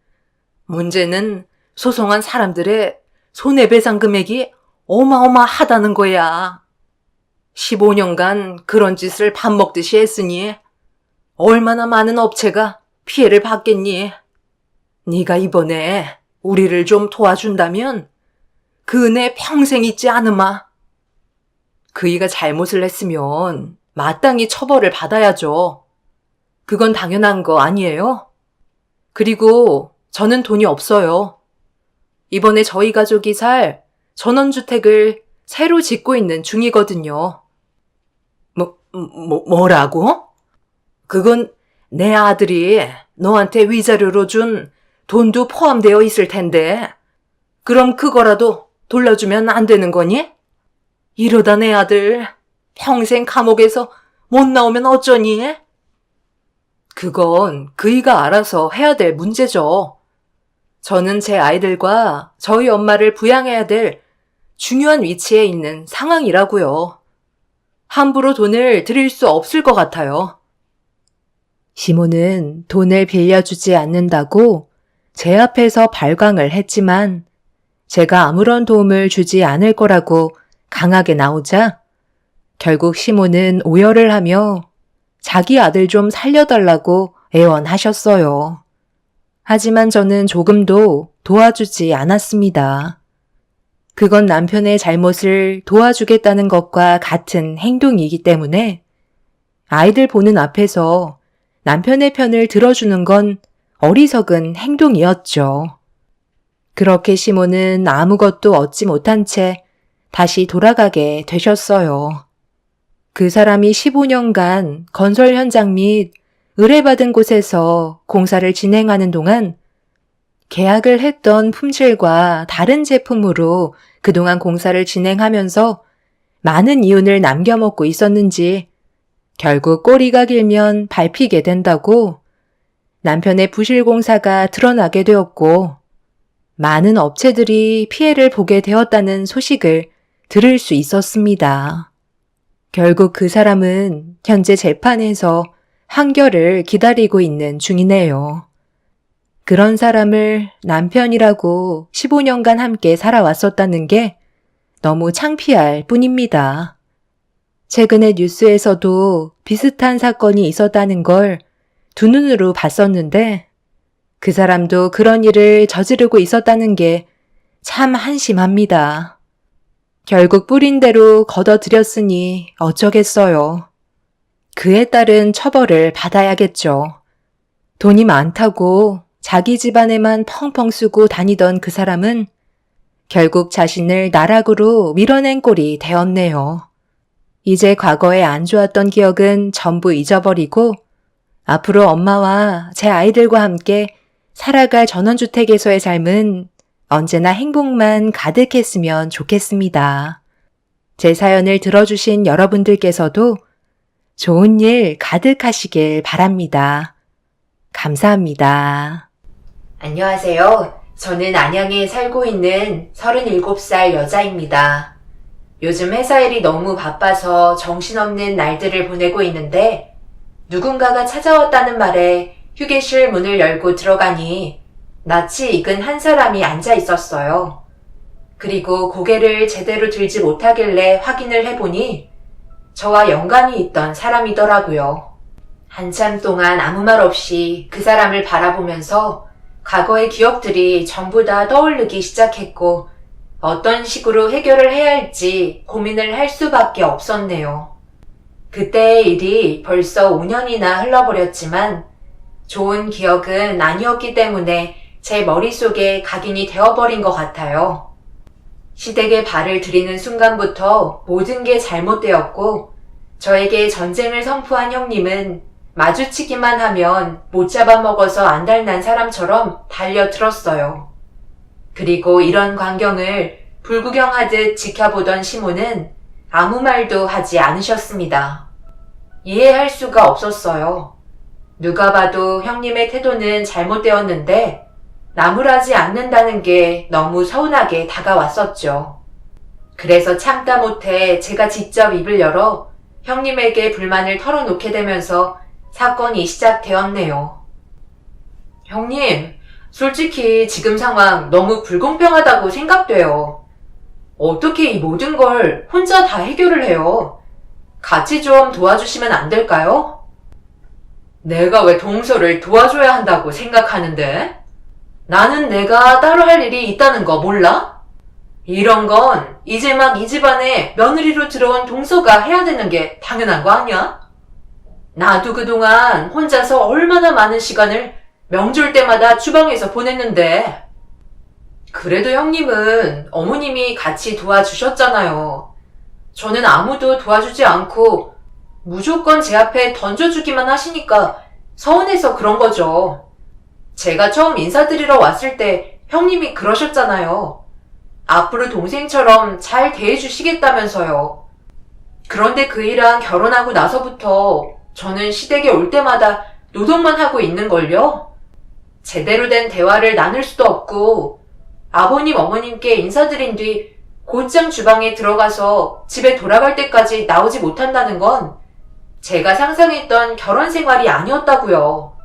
문제는 소송한 사람들의 손해배상 금액이 어마어마하다는 거야. 15년간 그런 짓을 밥 먹듯이 했으니 얼마나 많은 업체가 피해를 받겠니? 네가 이번에 우리를 좀 도와준다면 그 은혜 평생 잊지 않으마. 그이가 잘못을 했으면 마땅히 처벌을 받아야죠.
그건 당연한 거 아니에요? 그리고 저는 돈이 없어요. 이번에 저희 가족이 살 전원주택을 새로 짓고 있는 중이거든요.
뭐라고? 그건 내 아들이 너한테 위자료로 준 돈도 포함되어 있을 텐데. 그럼 그거라도 돌려주면 안 되는 거니? 이러다 내 아들 평생 감옥에서 못 나오면 어쩌니?
그건 그이가 알아서 해야 될 문제죠. 저는 제 아이들과 저희 엄마를 부양해야 될 중요한 위치에 있는 상황이라고요. 함부로 돈을 드릴 수 없을 것 같아요. 시모는 돈을 빌려주지 않는다고 제 앞에서 발광을 했지만 제가 아무런 도움을 주지 않을 거라고 강하게 나오자 결국 시모는 오열을 하며 자기 아들 좀 살려달라고 애원하셨어요. 하지만 저는 조금도 도와주지 않았습니다. 그건 남편의 잘못을 도와주겠다는 것과 같은 행동이기 때문에 아이들 보는 앞에서 남편의 편을 들어주는 건 어리석은 행동이었죠. 그렇게 시모는 아무것도 얻지 못한 채 다시 돌아가게 되셨어요. 그 사람이 15년간 건설 현장 및 의뢰받은 곳에서 공사를 진행하는 동안 계약을 했던 품질과 다른 제품으로 그동안 공사를 진행하면서 많은 이윤을 남겨먹고 있었는지 결국 꼬리가 길면 밟히게 된다고 남편의 부실 공사가 드러나게 되었고 많은 업체들이 피해를 보게 되었다는 소식을 들을 수 있었습니다. 결국 그 사람은 현재 재판에서 판결을 기다리고 있는 중이네요. 그런 사람을 남편이라고 15년간 함께 살아왔었다는 게 너무 창피할 뿐입니다. 최근에 뉴스에서도 비슷한 사건이 있었다는 걸 두 눈으로 봤었는데 그 사람도 그런 일을 저지르고 있었다는 게 참 한심합니다. 결국 뿌린 대로 걷어들였으니 어쩌겠어요. 그에 따른 처벌을 받아야겠죠. 돈이 많다고 자기 집안에만 펑펑 쓰고 다니던 그 사람은 결국 자신을 나락으로 밀어낸 꼴이 되었네요. 이제 과거에 안 좋았던 기억은 전부 잊어버리고 앞으로 엄마와 제 아이들과 함께 살아갈 전원주택에서의 삶은 언제나 행복만 가득했으면 좋겠습니다. 제 사연을 들어주신 여러분들께서도 좋은 일 가득하시길 바랍니다. 감사합니다. 안녕하세요. 저는 안양에 살고 있는 37살 여자입니다. 요즘 회사 일이 너무 바빠서 정신없는 날들을 보내고 있는데 누군가가 찾아왔다는 말에 휴게실 문을 열고 들어가니 낯이 익은 한 사람이 앉아 있었어요. 그리고 고개를 제대로 들지 못하길래 확인을 해보니 저와 연관이 있던 사람이더라고요. 한참 동안 아무 말 없이 그 사람을 바라보면서 과거의 기억들이 전부 다 떠오르기 시작했고 어떤 식으로 해결을 해야 할지 고민을 할 수밖에 없었네요. 그때의 일이 벌써 5년이나 흘러버렸지만 좋은 기억은 아니었기 때문에 제 머릿속에 각인이 되어버린 것 같아요. 시댁에 발을 들이는 순간부터 모든 게 잘못되었고 저에게 전쟁을 선포한 형님은 마주치기만 하면 못 잡아먹어서 안달난 사람처럼 달려들었어요. 그리고 이런 광경을 불구경하듯 지켜보던 시모는 아무 말도 하지 않으셨습니다. 이해할 수가 없었어요. 누가 봐도 형님의 태도는 잘못되었는데 나무라지 않는다는 게 너무 서운하게 다가왔었죠. 그래서 참다 못해 제가 직접 입을 열어 형님에게 불만을 털어놓게 되면서 사건이 시작되었네요. 형님, 솔직히 지금 상황 너무 불공평하다고 생각돼요. 어떻게 이 모든 걸 혼자 다 해결을 해요? 같이 좀 도와주시면 안 될까요? 내가 왜 동서를 도와줘야 한다고 생각하는데? 나는 내가 따로 할 일이 있다는 거 몰라? 이런 건 이제 막 이 집안에 며느리로 들어온 동서가 해야 되는 게 당연한 거 아니야? 나도 그동안 혼자서 얼마나 많은 시간을 명절 때마다 주방에서 보냈는데. 그래도 형님은 어머님이 같이 도와주셨잖아요. 저는 아무도 도와주지 않고 무조건 제 앞에 던져주기만 하시니까 서운해서 그런 거죠. 제가 처음 인사드리러 왔을 때 형님이 그러셨잖아요. 앞으로 동생처럼 잘 대해주시겠다면서요. 그런데 그이랑 결혼하고 나서부터 저는 시댁에 올 때마다 노동만 하고 있는걸요. 제대로 된 대화를 나눌 수도 없고 아버님 어머님께 인사드린 뒤 곧장 주방에 들어가서 집에 돌아갈 때까지 나오지 못한다는 건 제가 상상했던 결혼 생활이 아니었다고요.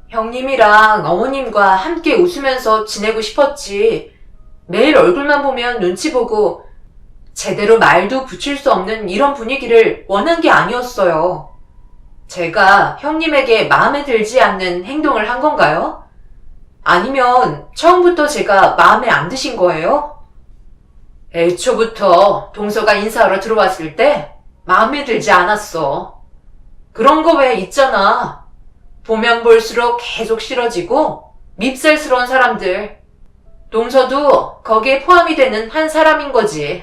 형님이랑 어머님과 함께 웃으면서 지내고 싶었지. 매일 얼굴만 보면 눈치 보고 제대로 말도 붙일 수 없는 이런 분위기를 원한 게 아니었어요. 제가 형님에게 마음에 들지 않는 행동을 한 건가요? 아니면 처음부터 제가 마음에 안 드신 거예요? 애초부터 동서가 인사하러 들어왔을 때 마음에 들지 않았어. 그런 거 왜 있잖아. 보면 볼수록 계속 싫어지고 밉살스러운 사람들. 동서도 거기에 포함이 되는 한 사람인 거지.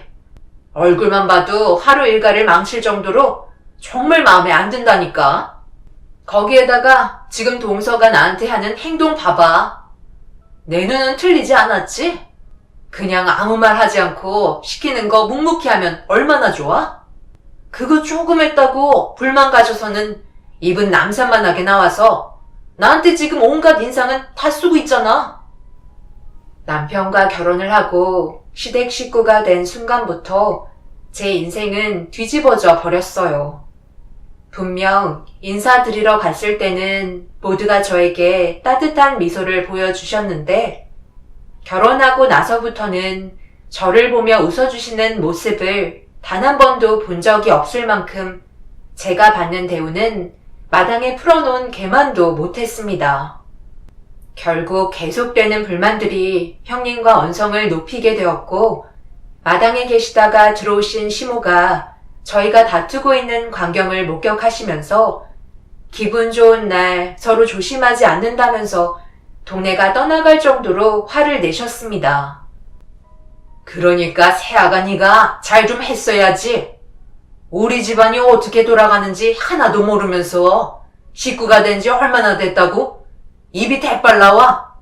얼굴만 봐도 하루 일과를 망칠 정도로 정말 마음에 안 든다니까. 거기에다가 지금 동서가 나한테 하는 행동 봐봐. 내 눈은 틀리지 않았지? 그냥 아무 말 하지 않고 시키는 거 묵묵히 하면 얼마나 좋아? 그거 조금 했다고 불만 가져서는 입은 남산만하게 나와서 나한테 지금 온갖 인상은 다 쓰고 있잖아. 남편과 결혼을 하고 시댁 식구가 된 순간부터 제 인생은 뒤집어져 버렸어요. 분명 인사드리러 갔을 때는 모두가 저에게 따뜻한 미소를 보여주셨는데 결혼하고 나서부터는 저를 보며 웃어주시는 모습을 단 한 번도 본 적이 없을 만큼 제가 받는 대우는 마당에 풀어놓은 개만도 못했습니다. 결국 계속되는 불만들이 형님과 언성을 높이게 되었고 마당에 계시다가 들어오신 시모가 저희가 다투고 있는 광경을 목격하시면서 기분 좋은 날 서로 조심하지 않는다면서 동네가 떠나갈 정도로 화를 내셨습니다. 그러니까 새아가니가 잘 좀 했어야지. 우리 집안이 어떻게 돌아가는지 하나도 모르면서 식구가 된 지 얼마나 됐다고? 입이 대빨 나와.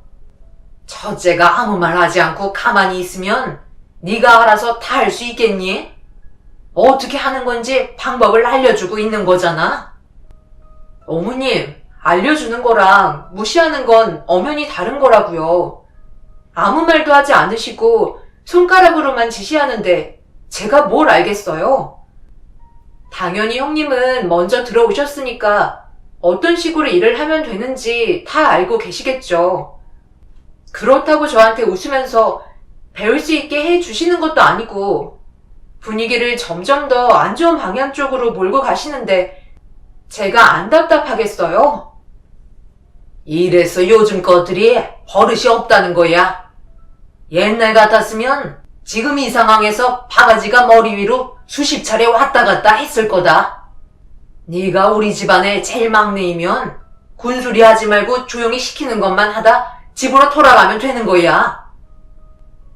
첫째가 아무 말 하지 않고 가만히 있으면 네가 알아서 다 할 수 있겠니? 어떻게 하는 건지 방법을 알려주고 있는 거잖아. 어머님, 알려주는 거랑 무시하는 건 엄연히 다른 거라고요. 아무 말도 하지 않으시고 손가락으로만 지시하는데 제가 뭘 알겠어요? 당연히 형님은 먼저 들어오셨으니까 어떤 식으로 일을 하면 되는지 다 알고 계시겠죠. 그렇다고 저한테 웃으면서 배울 수 있게 해주시는 것도 아니고 분위기를 점점 더 안 좋은 방향 쪽으로 몰고 가시는데 제가 안 답답하겠어요? 이래서 요즘 것들이 버릇이 없다는 거야. 옛날 같았으면 지금 이 상황에서 바가지가 머리 위로 수십 차례 왔다 갔다 했을 거다. 네가 우리 집안의 제일 막내이면 군소리 하지 말고 조용히 시키는 것만 하다 집으로 돌아가면 되는 거야.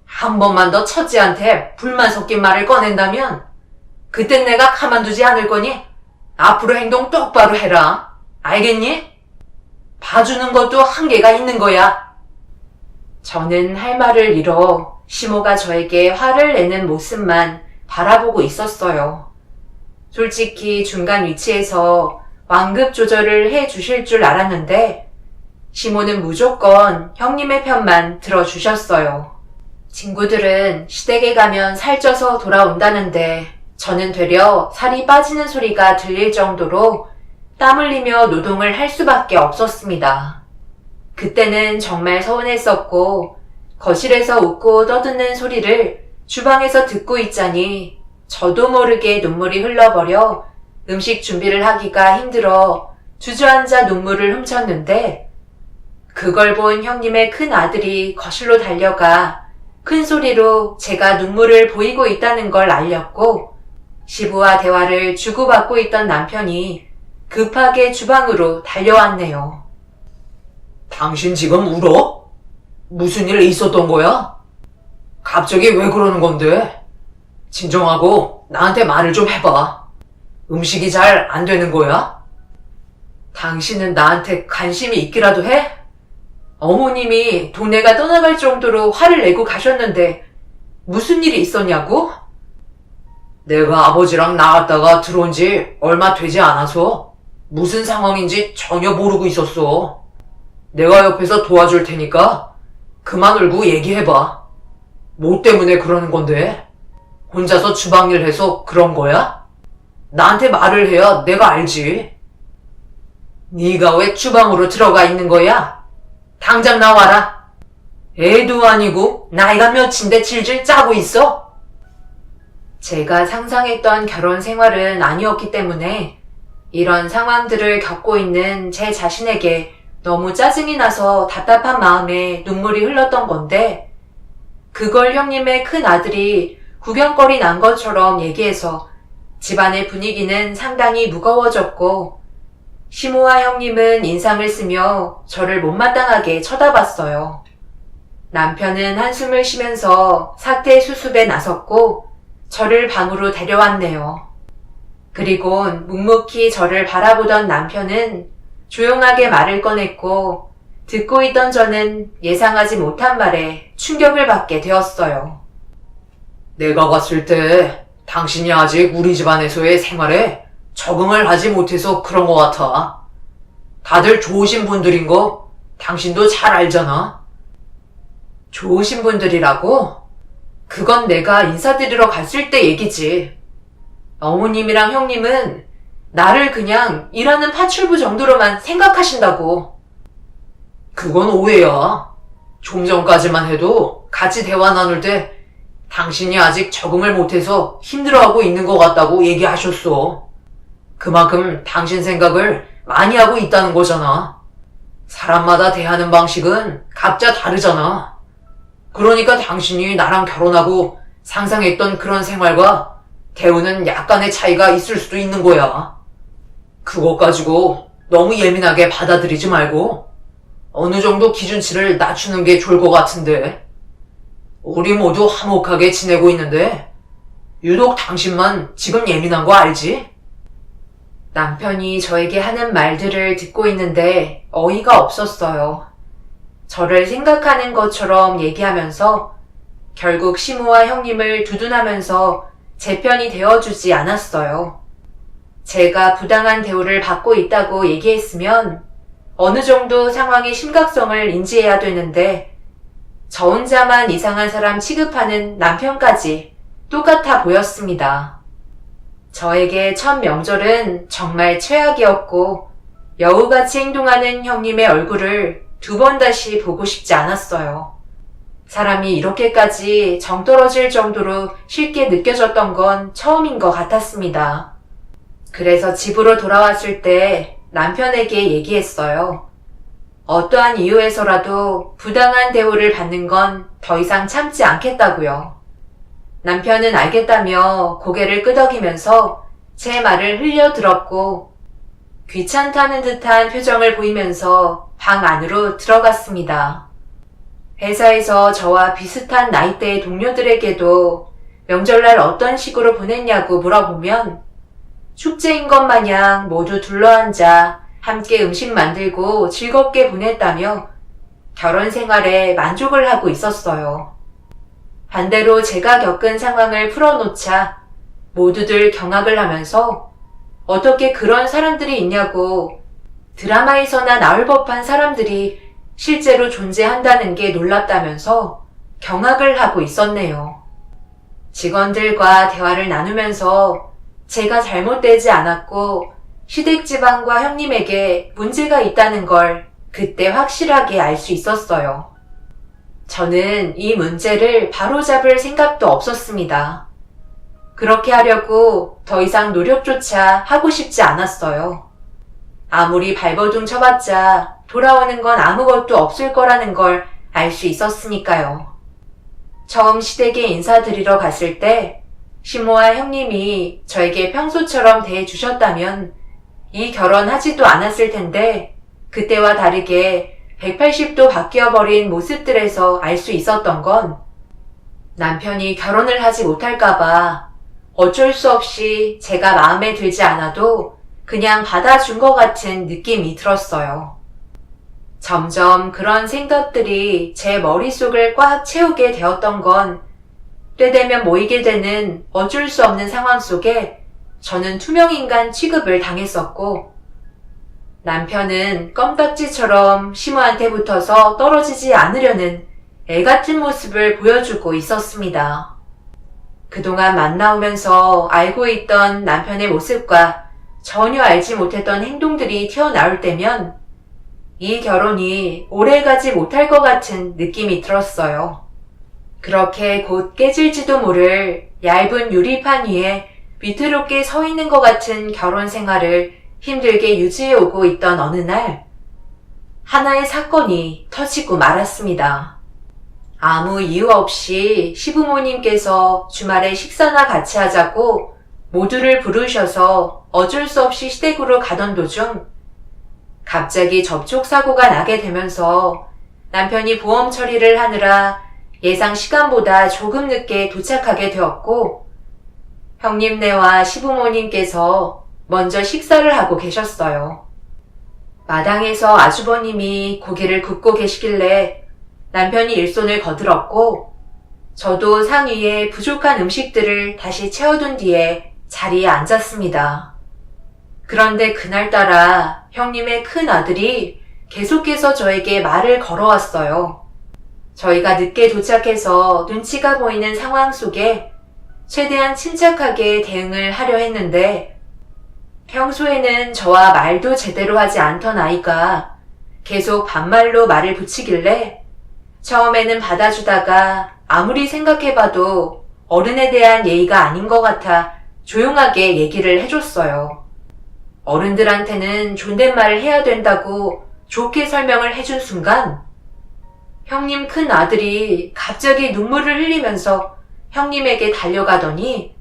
한 번만 더 첫째한테 불만 섞인 말을 꺼낸다면 그땐 내가 가만두지 않을 거니 앞으로 행동 똑바로 해라. 알겠니? 봐주는 것도 한계가 있는 거야. 저는 할 말을 잃어 시모가 저에게 화를 내는 모습만 바라보고 있었어요. 솔직히 중간 위치에서 완급 조절을 해 주실 줄 알았는데 시모는 무조건 형님의 편만 들어주셨어요. 친구들은 시댁에 가면 살쪄서 돌아온다는데 저는 되려 살이 빠지는 소리가 들릴 정도로 땀 흘리며 노동을 할 수밖에 없었습니다. 그때는 정말 서운했었고 거실에서 웃고 떠드는 소리를 주방에서 듣고 있자니 저도 모르게 눈물이 흘러버려 음식 준비를 하기가 힘들어 주저앉아 눈물을 훔쳤는데 그걸 본 형님의 큰 아들이 거실로 달려가 큰 소리로 제가 눈물을 보이고 있다는 걸 알렸고 시부와 대화를 주고받고 있던 남편이 급하게 주방으로 달려왔네요.
당신 지금 울어? 무슨 일 있었던 거야? 갑자기 왜 그러는 건데? 진정하고 나한테 말을 좀 해봐. 음식이 잘 안 되는 거야?
당신은 나한테 관심이 있기라도 해? 어머님이 동네가 떠나갈 정도로 화를 내고 가셨는데 무슨 일이 있었냐고?
내가 아버지랑 나갔다가 들어온 지 얼마 되지 않아서 무슨 상황인지 전혀 모르고 있었어. 내가 옆에서 도와줄 테니까 그만 울고 얘기해봐. 뭐 때문에 그러는 건데? 혼자서 주방일 해서 그런 거야? 나한테 말을 해야 내가 알지. 네가 왜 주방으로 들어가 있는 거야? 당장 나와라. 애도 아니고 나이가 몇인데 질질 짜고 있어? 제가 상상했던 결혼 생활은 아니었기 때문에 이런 상황들을 겪고 있는 제 자신에게 너무 짜증이 나서 답답한 마음에 눈물이 흘렀던 건데 그걸 형님의 큰 아들이 구경거리 난 것처럼 얘기해서 집안의 분위기는 상당히 무거워졌고 시모와 형님은 인상을 쓰며 저를 못마땅하게 쳐다봤어요. 남편은 한숨을 쉬면서 사태 수습에 나섰고 저를 방으로 데려왔네요. 그리곤 묵묵히 저를 바라보던 남편은 조용하게 말을 꺼냈고 듣고 있던 저는 예상하지 못한 말에 충격을 받게 되었어요. 내가 봤을 때 당신이 아직 우리 집안에서의 생활에 적응을 하지 못해서 그런 것 같아. 다들 좋으신 분들인 거 당신도 잘 알잖아.
좋으신 분들이라고? 그건 내가 인사드리러 갔을 때 얘기지. 어머님이랑 형님은 나를 그냥 일하는 파출부 정도로만 생각하신다고.
그건 오해야. 좀 전까지만 해도 같이 대화 나눌 때 당신이 아직 적응을 못해서 힘들어하고 있는 것 같다고 얘기하셨어. 그만큼 당신 생각을 많이 하고 있다는 거잖아. 사람마다 대하는 방식은 각자 다르잖아. 그러니까 당신이 나랑 결혼하고 상상했던 그런 생활과 대우는 약간의 차이가 있을 수도 있는 거야. 그것 가지고 너무 예민하게 받아들이지 말고 어느 정도 기준치를 낮추는 게 좋을 것 같은데. 우리 모두 화목하게 지내고 있는데 유독 당신만 지금 예민한 거 알지?
남편이 저에게 하는 말들을 듣고 있는데 어이가 없었어요. 저를 생각하는 것처럼 얘기하면서 결국 시모와 형님을 두둔하면서 제 편이 되어주지 않았어요. 제가 부당한 대우를 받고 있다고 얘기했으면 어느 정도 상황의 심각성을 인지해야 되는데 저 혼자만 이상한 사람 취급하는 남편까지 똑같아 보였습니다. 저에게 첫 명절은 정말 최악이었고 여우같이 행동하는 형님의 얼굴을 두 번 다시 보고 싶지 않았어요. 사람이 이렇게까지 정 떨어질 정도로 쉽게 느껴졌던 건 처음인 것 같았습니다. 그래서 집으로 돌아왔을 때 남편에게 얘기했어요. 어떠한 이유에서라도 부당한 대우를 받는 건 더 이상 참지 않겠다고요. 남편은 알겠다며 고개를 끄덕이면서 제 말을 흘려들었고 귀찮다는 듯한 표정을 보이면서 방 안으로 들어갔습니다. 회사에서 저와 비슷한 나이대의 동료들에게도 명절날 어떤 식으로 보냈냐고 물어보면 축제인 것 마냥 모두 둘러앉아 함께 음식 만들고 즐겁게 보냈다며 결혼 생활에 만족을 하고 있었어요. 반대로 제가 겪은 상황을 풀어놓자 모두들 경악을 하면서 어떻게 그런 사람들이 있냐고 드라마에서나 나올 법한 사람들이 실제로 존재한다는 게 놀랍다면서 경악을 하고 있었네요. 직원들과 대화를 나누면서 제가 잘못되지 않았고 시댁지방과 형님에게 문제가 있다는 걸 그때 확실하게 알 수 있었어요. 저는 이 문제를 바로잡을 생각도 없었습니다. 그렇게 하려고 더 이상 노력조차 하고 싶지 않았어요. 아무리 발버둥 쳐봤자 돌아오는 건 아무것도 없을 거라는 걸 알 수 있었으니까요. 처음 시댁에 인사드리러 갔을 때 시모와 형님이 저에게 평소처럼 대해주셨다면 이 결혼하지도 않았을 텐데 그때와 다르게 180도 바뀌어버린 모습들에서 알 수 있었던 건 남편이 결혼을 하지 못할까봐 어쩔 수 없이 제가 마음에 들지 않아도 그냥 받아준 것 같은 느낌이 들었어요. 점점 그런 생각들이 제 머릿속을 꽉 채우게 되었던 건 때 되면 모이게 되는 어쩔 수 없는 상황 속에 저는 투명인간 취급을 당했었고 남편은 껌딱지처럼 시모한테 붙어서 떨어지지 않으려는 애 같은 모습을 보여주고 있었습니다. 그동안 만나오면서 알고 있던 남편의 모습과 전혀 알지 못했던 행동들이 튀어나올 때면 이 결혼이 오래가지 못할 것 같은 느낌이 들었어요. 그렇게 곧 깨질지도 모를 얇은 유리판 위에 위태롭게 서 있는 것 같은 결혼 생활을 힘들게 유지해오고 있던 어느 날 하나의 사건이 터지고 말았습니다. 아무 이유 없이 시부모님께서 주말에 식사나 같이 하자고 모두를 부르셔서 어쩔 수 없이 시댁으로 가던 도중 갑자기 접촉사고가 나게 되면서 남편이 보험 처리를 하느라 예상 시간보다 조금 늦게 도착하게 되었고 형님네와 시부모님께서 먼저 식사를 하고 계셨어요. 마당에서 아주버님이 고개를 굽고 계시길래 남편이 일손을 거들었고 저도 상위에 부족한 음식들을 다시 채워둔 뒤에 자리에 앉았습니다. 그런데 그날따라 형님의 큰 아들이 계속해서 저에게 말을 걸어왔어요. 저희가 늦게 도착해서 눈치가 보이는 상황 속에 최대한 침착하게 대응을 하려 했는데 평소에는 저와 말도 제대로 하지 않던 아이가 계속 반말로 말을 붙이길래 처음에는 받아주다가 아무리 생각해봐도 어른에 대한 예의가 아닌 것 같아 조용하게 얘기를 해줬어요. 어른들한테는 존댓말을 해야 된다고 좋게 설명을 해준 순간 형님 큰 아들이 갑자기 눈물을 흘리면서 형님에게 달려가더니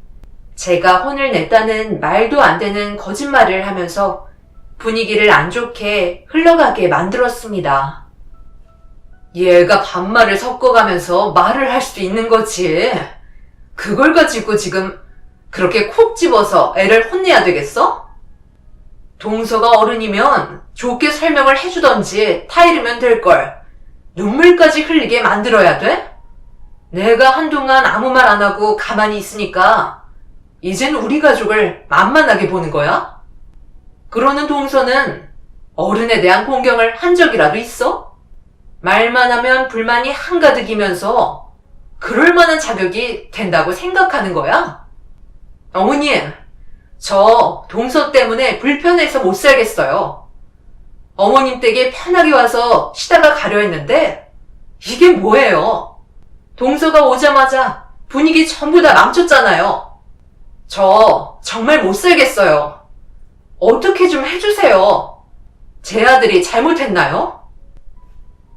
제가 혼을 냈다는 말도 안 되는 거짓말을 하면서 분위기를 안 좋게 흘러가게 만들었습니다. 얘가 반말을 섞어가면서 말을 할 수 있는 거지. 그걸 가지고 지금 그렇게 콕 집어서 애를 혼내야 되겠어? 동서가 어른이면 좋게 설명을 해주던지 타이르면 될걸. 눈물까지 흘리게 만들어야 돼? 내가 한동안 아무 말 안 하고 가만히 있으니까 이젠 우리 가족을 만만하게 보는 거야? 그러는 동서는 어른에 대한 공경을 한 적이라도 있어? 말만 하면 불만이 한가득이면서 그럴 만한 자격이 된다고 생각하는 거야? 어머님, 저 동서 때문에 불편해서 못 살겠어요. 어머님 댁에 편하게 와서 쉬다가 가려 했는데 이게 뭐예요? 동서가 오자마자 분위기 전부 다 망쳤잖아요. 저 정말 못 살겠어요. 어떻게 좀 해주세요. 제 아들이 잘못했나요?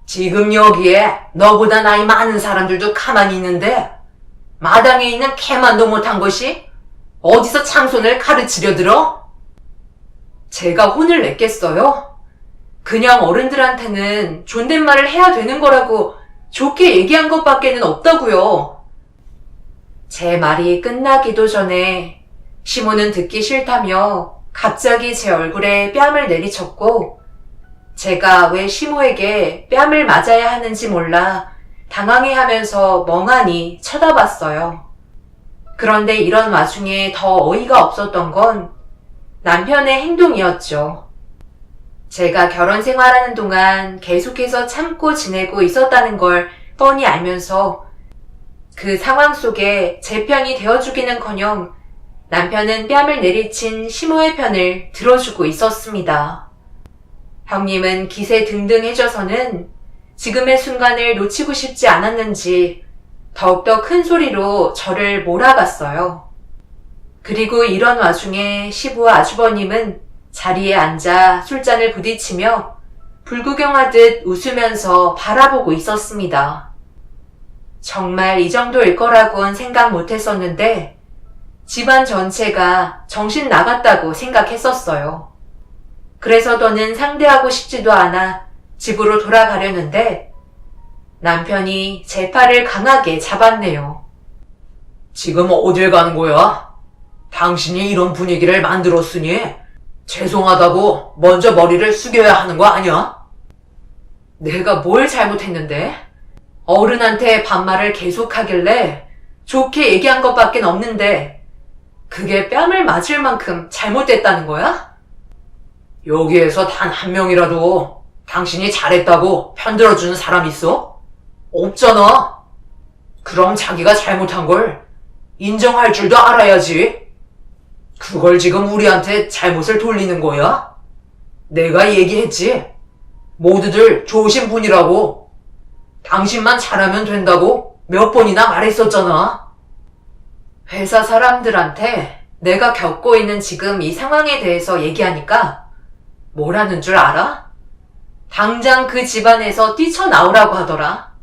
지금 여기에 너보다 나이 많은 사람들도 가만히 있는데 마당에 있는 개만도 못한 것이 어디서 참선을 가르치려 들어? 제가 혼을 냈겠어요? 그냥 어른들한테는 존댓말을 해야 되는 거라고 좋게 얘기한 것밖에는 없다고요. 제 말이 끝나기도 전에 시모는 듣기 싫다며 갑자기 제 얼굴에 뺨을 내리쳤고 제가 왜 시모에게 뺨을 맞아야 하는지 몰라 당황해하면서 멍하니 쳐다봤어요. 그런데 이런 와중에 더 어이가 없었던 건 남편의 행동이었죠. 제가 결혼 생활하는 동안 계속해서 참고 지내고 있었다는 걸 뻔히 알면서 그 상황 속에 제 편이 되어주기는커녕 남편은 뺨을 내리친 시모의 편을 들어주고 있었습니다. 형님은 기세 등등해져서는 지금의 순간을 놓치고 싶지 않았는지 더욱더 큰 소리로 저를 몰아갔어요. 그리고 이런 와중에 시부와 아주버님은 자리에 앉아 술잔을 부딪히며 불구경하듯 웃으면서 바라보고 있었습니다. 정말 이 정도일 거라곤 생각 못했었는데 집안 전체가 정신 나갔다고 생각했었어요. 그래서 더는 상대하고 싶지도 않아 집으로 돌아가려는데 남편이 제 팔을 강하게 잡았네요.
지금 어딜 가는 거야? 당신이 이런 분위기를 만들었으니 죄송하다고 먼저 머리를 숙여야 하는 거 아니야?
내가 뭘 잘못했는데? 어른한테 반말을 계속하길래 좋게 얘기한 것밖엔 없는데 그게 뺨을 맞을 만큼 잘못됐다는 거야?
여기에서 단 한 명이라도 당신이 잘했다고 편들어주는 사람 있어? 없잖아. 그럼 자기가 잘못한 걸 인정할 줄도 알아야지. 그걸 지금 우리한테 잘못을 돌리는 거야? 내가 얘기했지. 모두들 좋으신 분이라고. 당신만 잘하면 된다고 몇 번이나 말했었잖아.
회사 사람들한테 내가 겪고 있는 지금 이 상황에 대해서 얘기하니까 뭐라는 줄 알아? 당장 그 집안에서 뛰쳐나오라고 하더라.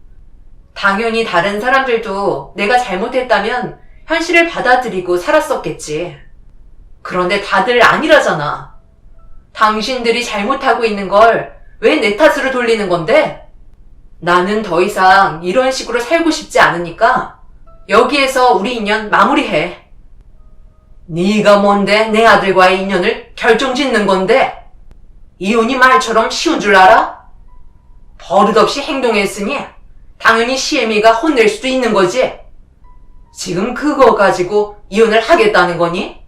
당연히 다른 사람들도 내가 잘못했다면 현실을 받아들이고 살았었겠지. 그런데 다들 아니라잖아. 당신들이 잘못하고 있는 걸 왜 내 탓으로 돌리는 건데? 나는 더 이상 이런 식으로 살고 싶지 않으니까 여기에서 우리 인연 마무리해.
네가 뭔데 내 아들과의 인연을 결정짓는 건데? 이혼이 말처럼 쉬운 줄 알아? 버릇없이 행동했으니 당연히 시애미가 혼낼 수도 있는 거지. 지금 그거 가지고 이혼을 하겠다는 거니?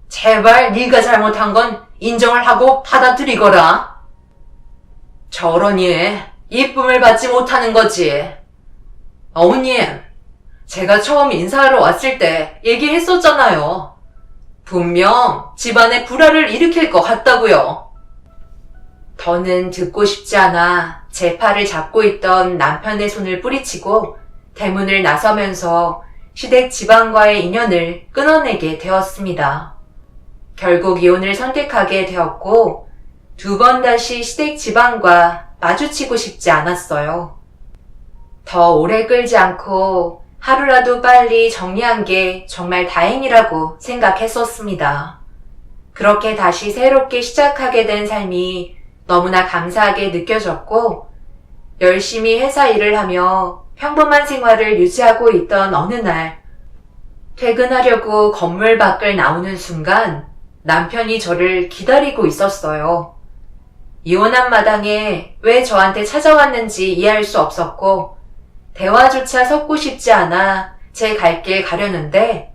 제발 네가 잘못한 건 인정을 하고 받아들이거라. 저러니 이쁨을 받지 못하는 거지. 어머님, 제가 처음 인사하러 왔을 때 얘기했었잖아요. 분명 집안에 불화를 일으킬 것 같다고요. 더는 듣고 싶지 않아 제 팔을 잡고 있던 남편의 손을 뿌리치고 대문을 나서면서 시댁 집안과의 인연을 끊어내게 되었습니다. 결국 이혼을 선택하게 되었고 2번 다시 시댁 집안과 마주치고 싶지 않았어요. 더 오래 끌지 않고 하루라도 빨리 정리한 게 정말 다행이라고 생각했었습니다. 그렇게 다시 새롭게 시작하게 된 삶이 너무나 감사하게 느껴졌고 열심히 회사 일을 하며 평범한 생활을 유지하고 있던 어느 날 퇴근하려고 건물 밖을 나오는 순간 남편이 저를 기다리고 있었어요. 이혼한 마당에 왜 저한테 찾아왔는지 이해할 수 없었고 대화조차 섞고 싶지 않아 제 갈 길 가려는데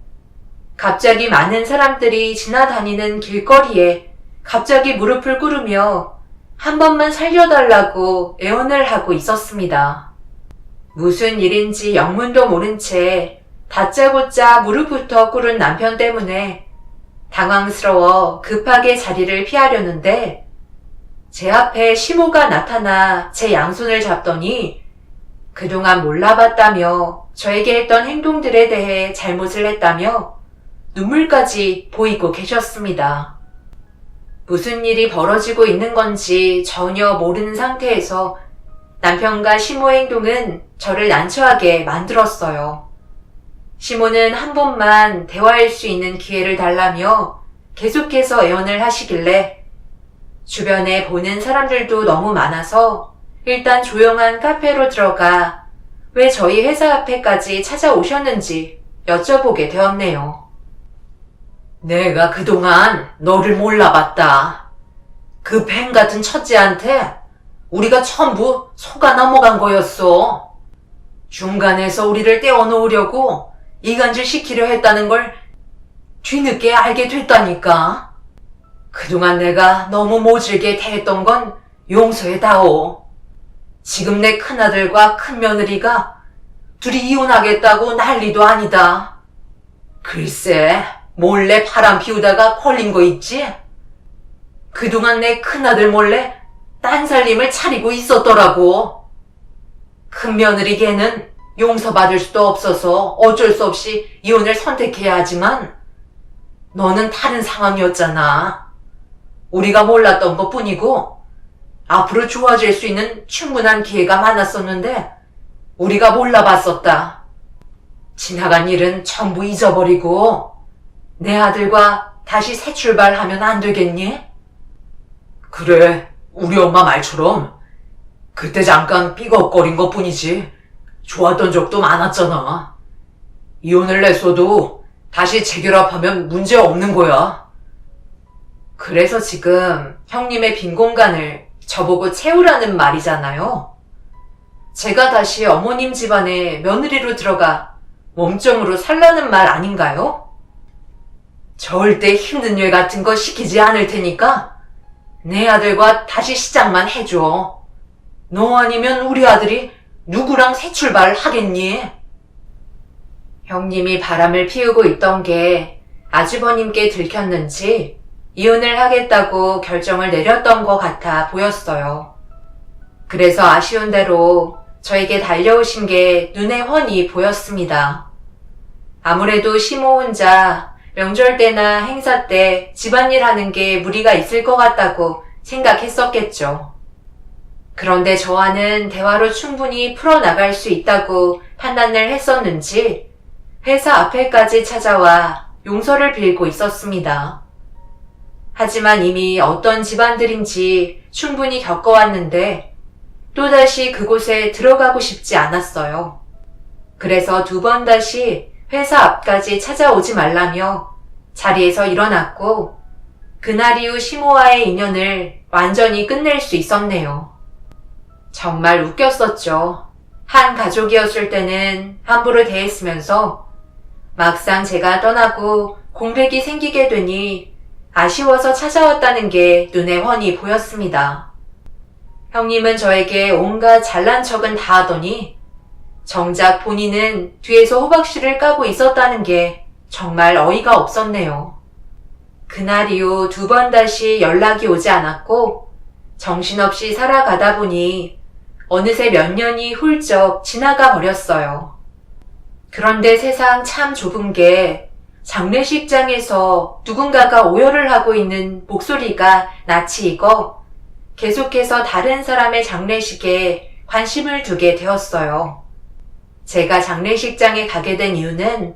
갑자기 많은 사람들이 지나다니는 길거리에 갑자기 무릎을 꿇으며 한 번만 살려달라고 애원을 하고 있었습니다. 무슨 일인지 영문도 모른 채 다짜고짜 무릎부터 꿇은 남편 때문에 당황스러워 급하게 자리를 피하려는데 제 앞에 시모가 나타나 제 양손을 잡더니 그동안 몰라봤다며 저에게 했던 행동들에 대해 잘못을 했다며 눈물까지 보이고 계셨습니다. 무슨 일이 벌어지고 있는 건지 전혀 모르는 상태에서 남편과 시모 행동은 저를 난처하게 만들었어요. 시모는 한 번만 대화할 수 있는 기회를 달라며 계속해서 애원을 하시길래 주변에 보는 사람들도 너무 많아서 일단 조용한 카페로 들어가 왜 저희 회사 앞에까지 찾아오셨는지 여쭤보게 되었네요. 내가 그동안 너를 몰라봤다. 그 뱀 같은 첫째한테 우리가 전부 속아 넘어간 거였어. 중간에서 우리를 떼어놓으려고 이간질 시키려 했다는 걸 뒤늦게 알게 됐다니까. 그동안 내가 너무 모질게 대했던 건 용서해다오. 지금 내 큰아들과 큰며느리가 둘이 이혼하겠다고 난리도 아니다. 글쎄, 몰래 바람 피우다가 걸린 거 있지? 그동안 내 큰아들 몰래 딴 살림을 차리고 있었더라고. 큰며느리 걔는 용서받을 수도 없어서 어쩔 수 없이 이혼을 선택해야 하지만 너는 다른 상황이었잖아. 우리가 몰랐던 것 뿐이고 앞으로 좋아질 수 있는 충분한 기회가 많았었는데 우리가 몰라봤었다. 지나간 일은 전부 잊어버리고 내 아들과 다시 새 출발하면 안 되겠니? 그래, 우리 엄마 말처럼 그때 잠깐 삐걱거린 것뿐이지 좋았던 적도 많았잖아. 이혼을 했어도 다시 재결합하면 문제 없는 거야. 그래서 지금 형님의 빈 공간을 저보고 채우라는 말이잖아요. 제가 다시 어머님 집안에 며느리로 들어가 몸종으로 살라는 말 아닌가요? 절대 힘든 일 같은 거 시키지 않을 테니까 내 아들과 다시 시작만 해줘. 너 아니면 우리 아들이 누구랑 새 출발을 하겠니? 형님이 바람을 피우고 있던 게 아주버님께 들켰는지 이혼을 하겠다고 결정을 내렸던 것 같아 보였어요. 그래서 아쉬운 대로 저에게 달려오신 게 눈에 훤히 보였습니다. 아무래도 시모 혼자 명절 때나 행사 때 집안일 하는 게 무리가 있을 것 같다고 생각했었겠죠. 그런데 저와는 대화로 충분히 풀어나갈 수 있다고 판단을 했었는지 회사 앞에까지 찾아와 용서를 빌고 있었습니다. 하지만 이미 어떤 집안들인지 충분히 겪어왔는데 또다시 그곳에 들어가고 싶지 않았어요. 그래서 2번 다시 회사 앞까지 찾아오지 말라며 자리에서 일어났고 그날 이후 시모와의 인연을 완전히 끝낼 수 있었네요. 정말 웃겼었죠. 한 가족이었을 때는 함부로 대했으면서 막상 제가 떠나고 공백이 생기게 되니 아쉬워서 찾아왔다는 게 눈에 훤히 보였습니다. 형님은 저에게 온갖 잘난 척은 다 하더니 정작 본인은 뒤에서 호박씨를 까고 있었다는 게 정말 어이가 없었네요. 그날 이후 2번 다시 연락이 오지 않았고 정신없이 살아가다 보니 어느새 몇 년이 훌쩍 지나가 버렸어요. 그런데 세상 참 좁은 게 장례식장에서 누군가가 오열을 하고 있는 목소리가 낯이 익어 계속해서 다른 사람의 장례식에 관심을 두게 되었어요. 제가 장례식장에 가게 된 이유는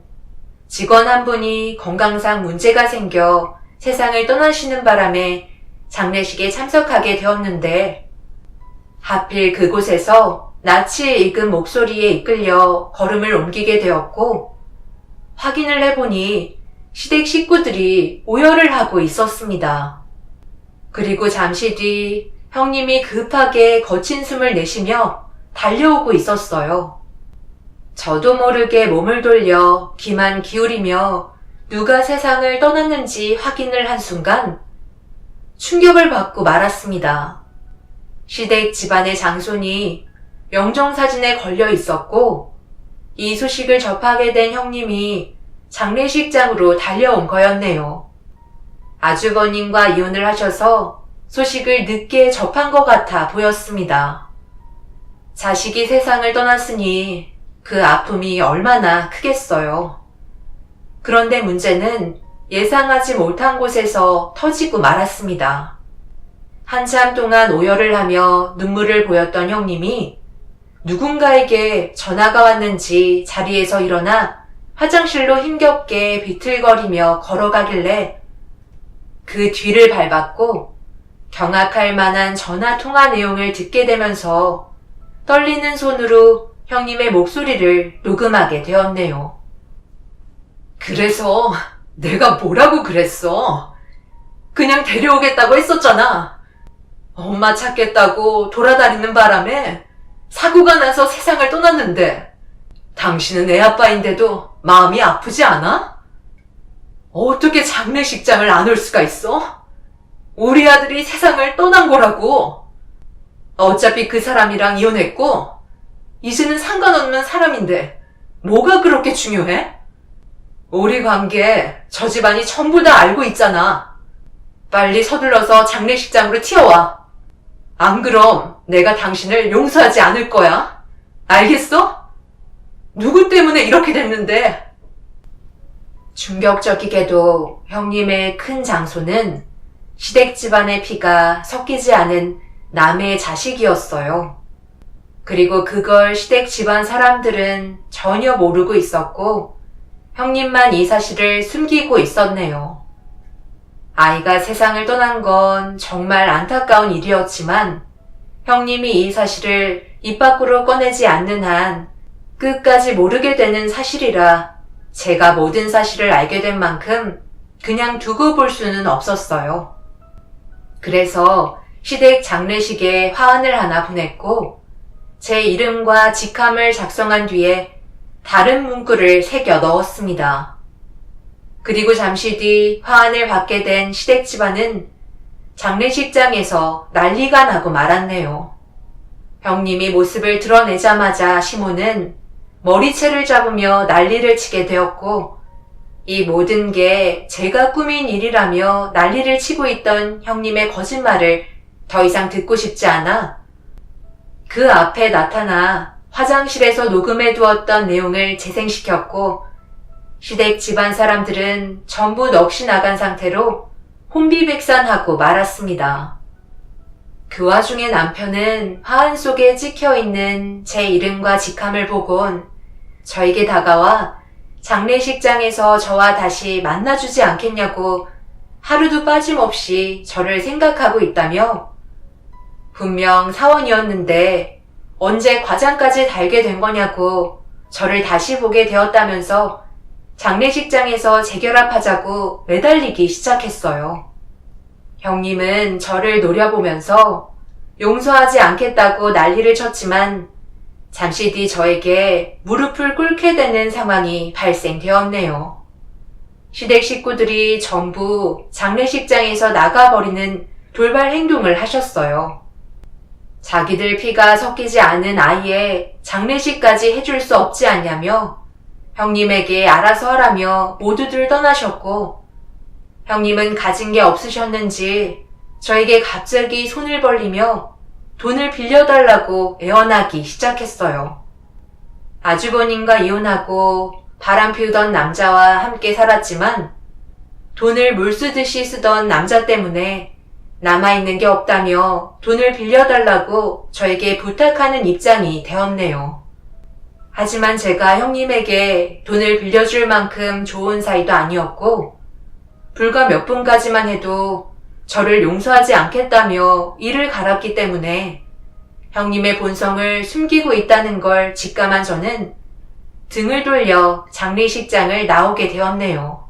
직원 한 분이 건강상 문제가 생겨 세상을 떠나시는 바람에 장례식에 참석하게 되었는데 하필 그곳에서 낯이 익은 목소리에 이끌려 걸음을 옮기게 되었고 확인을 해보니 시댁 식구들이 오열을 하고 있었습니다. 그리고 잠시 뒤 형님이 급하게 거친 숨을 내쉬며 달려오고 있었어요. 저도 모르게 몸을 돌려 귀만 기울이며 누가 세상을 떠났는지 확인을 한 순간 충격을 받고 말았습니다. 시댁 집안의 장손이 영정사진에 걸려 있었고 이 소식을 접하게 된 형님이 장례식장으로 달려온 거였네요. 아주버님과 이혼을 하셔서 소식을 늦게 접한 것 같아 보였습니다. 자식이 세상을 떠났으니 그 아픔이 얼마나 크겠어요. 그런데 문제는 예상하지 못한 곳에서 터지고 말았습니다. 한참 동안 오열을 하며 눈물을 보였던 형님이 누군가에게 전화가 왔는지 자리에서 일어나 화장실로 힘겹게 비틀거리며 걸어가길래 그 뒤를 밟았고 경악할 만한 전화 통화 내용을 듣게 되면서 떨리는 손으로 형님의 목소리를 녹음하게 되었네요. 그래서 내가 뭐라고 그랬어? 그냥 데려오겠다고 했었잖아. 엄마 찾겠다고 돌아다니는 바람에 사고가 나서 세상을 떠났는데 당신은 애 아빠인데도 마음이 아프지 않아? 어떻게 장례식장을 안 올 수가 있어? 우리 아들이 세상을 떠난 거라고. 어차피 그 사람이랑 이혼했고 이제는 상관없는 사람인데 뭐가 그렇게 중요해? 우리 관계 저 집안이 전부 다 알고 있잖아. 빨리 서둘러서 장례식장으로 튀어와. 안 그럼 내가 당신을 용서하지 않을 거야. 알겠어? 누구 때문에 이렇게 됐는데? 충격적이게도 형님의 큰 장소는 시댁 집안의 피가 섞이지 않은 남의 자식이었어요. 그리고 그걸 시댁 집안 사람들은 전혀 모르고 있었고 형님만 이 사실을 숨기고 있었네요.
아이가 세상을 떠난 건 정말 안타까운 일이었지만 형님이 이 사실을 입 밖으로 꺼내지 않는 한 끝까지 모르게 되는 사실이라 제가 모든 사실을 알게 된 만큼 그냥 두고 볼 수는 없었어요. 그래서 시댁 장례식에 화환을 하나 보냈고 제 이름과 직함을 작성한 뒤에 다른 문구를 새겨 넣었습니다. 그리고 잠시 뒤 화환을 받게 된 시댁 집안은 장례식장에서 난리가 나고 말았네요. 형님이 모습을 드러내자마자 시모는 머리채를 잡으며 난리를 치게 되었고 이 모든 게 제가 꾸민 일이라며 난리를 치고 있던 형님의 거짓말을 더 이상 듣고 싶지 않아 그 앞에 나타나 화장실에서 녹음해 두었던 내용을 재생시켰고 시댁 집안 사람들은 전부 넋이 나간 상태로 혼비백산하고 말았습니다. 그 와중에 남편은 화환 속에 찍혀있는 제 이름과 직함을 보곤 저에게 다가와 장례식장에서 저와 다시 만나주지 않겠냐고 하루도 빠짐없이 저를 생각하고 있다며 분명 사원이었는데 언제 과장까지 달게 된 거냐고 저를 다시 보게 되었다면서 장례식장에서 재결합하자고 매달리기 시작했어요. 형님은 저를 노려보면서 용서하지 않겠다고 난리를 쳤지만 잠시 뒤 저에게 무릎을 꿇게 되는 상황이 발생되었네요. 시댁 식구들이 전부 장례식장에서 나가버리는 돌발 행동을 하셨어요. 자기들 피가 섞이지 않은 아이의 장례식까지 해줄 수 없지 않냐며 형님에게 알아서 하라며 모두들 떠나셨고 형님은 가진 게 없으셨는지 저에게 갑자기 손을 벌리며 돈을 빌려달라고 애원하기 시작했어요. 아주버님과 이혼하고 바람 피우던 남자와 함께 살았지만 돈을 물쓰듯이 쓰던 남자 때문에 남아있는 게 없다며 돈을 빌려달라고 저에게 부탁하는 입장이 되었네요. 하지만 제가 형님에게 돈을 빌려줄 만큼 좋은 사이도 아니었고 불과 몇 분까지만 해도 저를 용서하지 않겠다며 이를 갈았기 때문에 형님의 본성을 숨기고 있다는 걸 직감한 저는 등을 돌려 장례식장을 나오게 되었네요.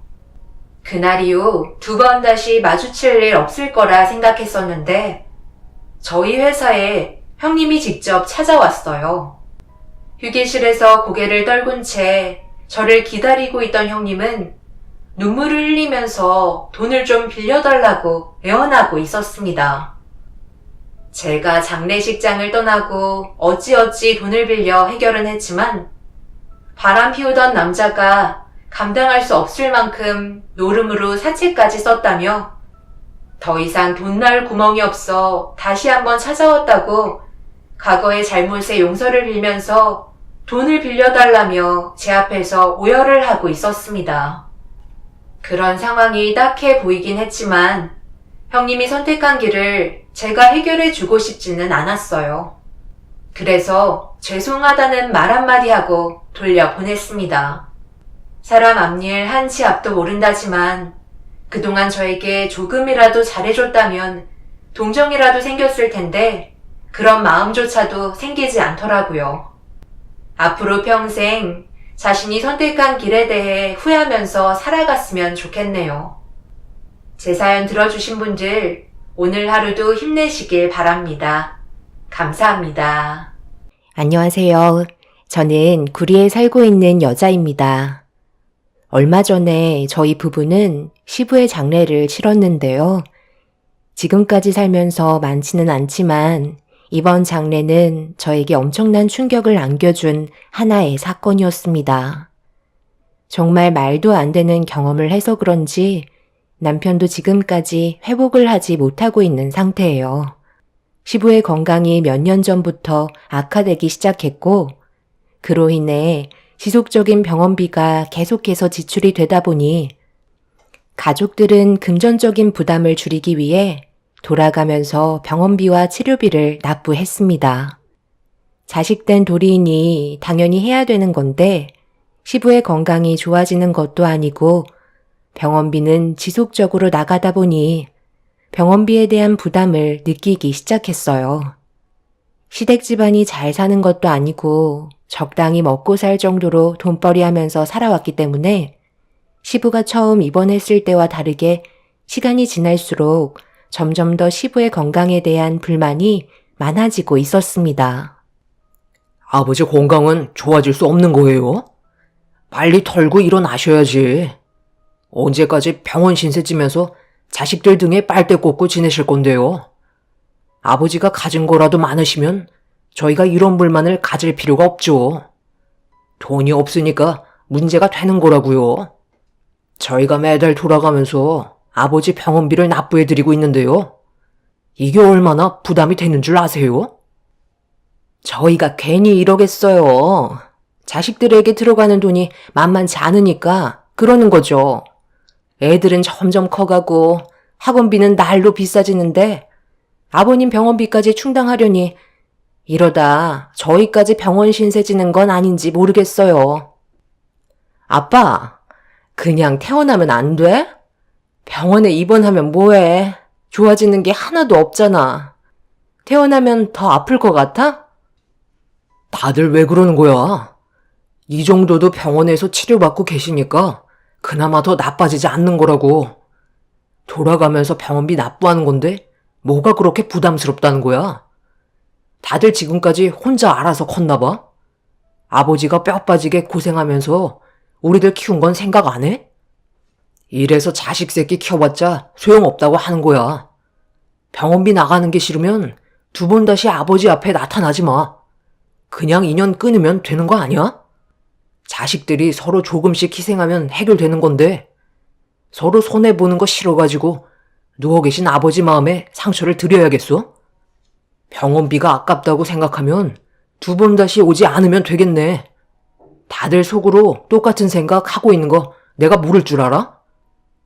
그날 이후 2번 다시 마주칠 일 없을 거라 생각했었는데 저희 회사에 형님이 직접 찾아왔어요. 휴게실에서 고개를 떨군 채 저를 기다리고 있던 형님은 눈물을 흘리면서 돈을 좀 빌려달라고 애원하고 있었습니다. 제가 장례식장을 떠나고 어찌어찌 돈을 빌려 해결은 했지만 바람 피우던 남자가 감당할 수 없을 만큼 노름으로 사채까지 썼다며 더 이상 돈 나올 구멍이 없어 다시 한번 찾아왔다고 과거의 잘못에 용서를 빌면서 돈을 빌려달라며 제 앞에서 오열을 하고 있었습니다. 그런 상황이 딱해 보이긴 했지만 형님이 선택한 길을 제가 해결해 주고 싶지는 않았어요. 그래서 죄송하다는 말 한마디 하고 돌려보냈습니다. 사람 앞일 한 치 앞도 모른다지만 그동안 저에게 조금이라도 잘해줬다면 동정이라도 생겼을 텐데 그런 마음조차도 생기지 않더라고요. 앞으로 평생 자신이 선택한 길에 대해 후회하면서 살아갔으면 좋겠네요. 제 사연 들어주신 분들 오늘 하루도 힘내시길 바랍니다. 감사합니다.
안녕하세요. 저는 구리에 살고 있는 여자입니다. 얼마 전에 저희 부부는 시부의 장례를 치렀는데요. 지금까지 살면서 많지는 않지만 이번 장례는 저에게 엄청난 충격을 안겨준 하나의 사건이었습니다. 정말 말도 안 되는 경험을 해서 그런지 남편도 지금까지 회복을 하지 못하고 있는 상태예요. 시부의 건강이 몇 년 전부터 악화되기 시작했고 그로 인해 지속적인 병원비가 계속해서 지출이 되다 보니 가족들은 금전적인 부담을 줄이기 위해 돌아가면서 병원비와 치료비를 납부했습니다. 자식된 도리이니 당연히 해야 되는 건데 시부의 건강이 좋아지는 것도 아니고 병원비는 지속적으로 나가다 보니 병원비에 대한 부담을 느끼기 시작했어요. 시댁 집안이 잘 사는 것도 아니고 적당히 먹고 살 정도로 돈벌이 하면서 살아왔기 때문에 시부가 처음 입원했을 때와 다르게 시간이 지날수록 점점 더 시부의 건강에 대한 불만이 많아지고 있었습니다.
아버지 건강은 좋아질 수 없는 거예요? 빨리 털고 일어나셔야지. 언제까지 병원 신세 지면서 자식들 등에 빨대 꽂고 지내실 건데요. 아버지가 가진 거라도 많으시면 저희가 이런 불만을 가질 필요가 없죠. 돈이 없으니까 문제가 되는 거라고요. 저희가 매달 돌아가면서 아버지 병원비를 납부해드리고 있는데요. 이게 얼마나 부담이 되는 줄 아세요?
저희가 괜히 이러겠어요. 자식들에게 들어가는 돈이 만만치 않으니까 그러는 거죠. 애들은 점점 커가고 학원비는 날로 비싸지는데 아버님 병원비까지 충당하려니 이러다 저희까지 병원 신세 지는 건 아닌지 모르겠어요. 아빠, 그냥 태어나면 안 돼? 병원에 입원하면 뭐해? 좋아지는 게 하나도 없잖아. 태어나면 더 아플 것 같아?
다들 왜 그러는 거야? 이 정도도 병원에서 치료받고 계시니까 그나마 더 나빠지지 않는 거라고. 돌아가면서 병원비 납부하는 건데 뭐가 그렇게 부담스럽다는 거야? 다들 지금까지 혼자 알아서 컸나 봐? 아버지가 뼈 빠지게 고생하면서 우리들 키운 건 생각 안 해? 이래서 자식 새끼 키워봤자 소용없다고 하는 거야. 병원비 나가는 게 싫으면 두 번 다시 아버지 앞에 나타나지 마. 그냥 인연 끊으면 되는 거 아니야? 자식들이 서로 조금씩 희생하면 해결되는 건데 서로 손해보는 거 싫어가지고 누워 계신 아버지 마음에 상처를 드려야겠어? 병원비가 아깝다고 생각하면 두 번 다시 오지 않으면 되겠네. 다들 속으로 똑같은 생각 하고 있는 거 내가 모를 줄 알아?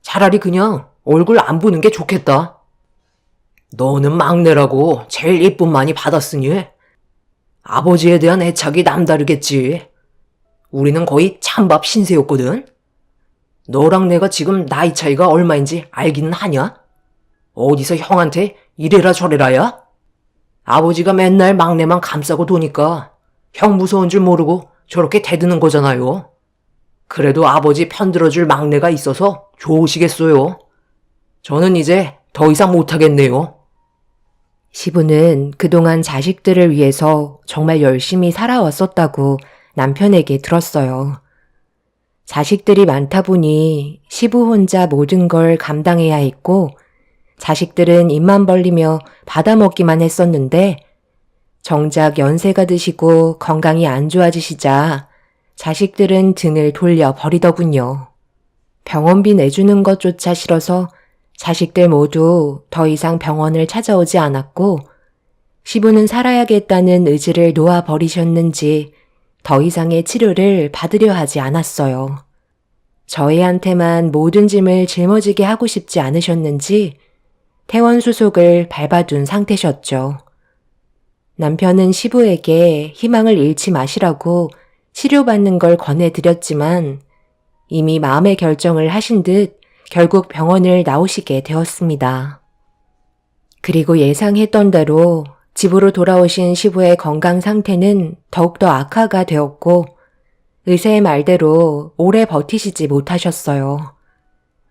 차라리 그냥 얼굴 안 보는 게 좋겠다. 너는 막내라고 제일 예쁨 많이 받았으니 아버지에 대한 애착이 남다르겠지. 우리는 거의 찬밥 신세였거든. 너랑 내가 지금 나이 차이가 얼마인지 알기는 하냐? 어디서 형한테 이래라 저래라야? 아버지가 맨날 막내만 감싸고 도니까 형 무서운 줄 모르고 저렇게 대드는 거잖아요. 그래도 아버지 편들어줄 막내가 있어서 좋으시겠어요. 저는 이제 더 이상 못하겠네요.
시부는 그동안 자식들을 위해서 정말 열심히 살아왔었다고 남편에게 들었어요. 자식들이 많다 보니 시부 혼자 모든 걸 감당해야 했고 자식들은 입만 벌리며 받아먹기만 했었는데 정작 연세가 드시고 건강이 안 좋아지시자 자식들은 등을 돌려 버리더군요. 병원비 내주는 것조차 싫어서 자식들 모두 더 이상 병원을 찾아오지 않았고 시부는 살아야겠다는 의지를 놓아버리셨는지 더 이상의 치료를 받으려 하지 않았어요. 저희한테만 모든 짐을 짊어지게 하고 싶지 않으셨는지 퇴원 수속을 밟아둔 상태셨죠. 남편은 시부에게 희망을 잃지 마시라고 치료받는 걸 권해드렸지만 이미 마음의 결정을 하신 듯 결국 병원을 나오시게 되었습니다. 그리고 예상했던 대로 집으로 돌아오신 시부의 건강 상태는 더욱더 악화가 되었고 의사의 말대로 오래 버티시지 못하셨어요.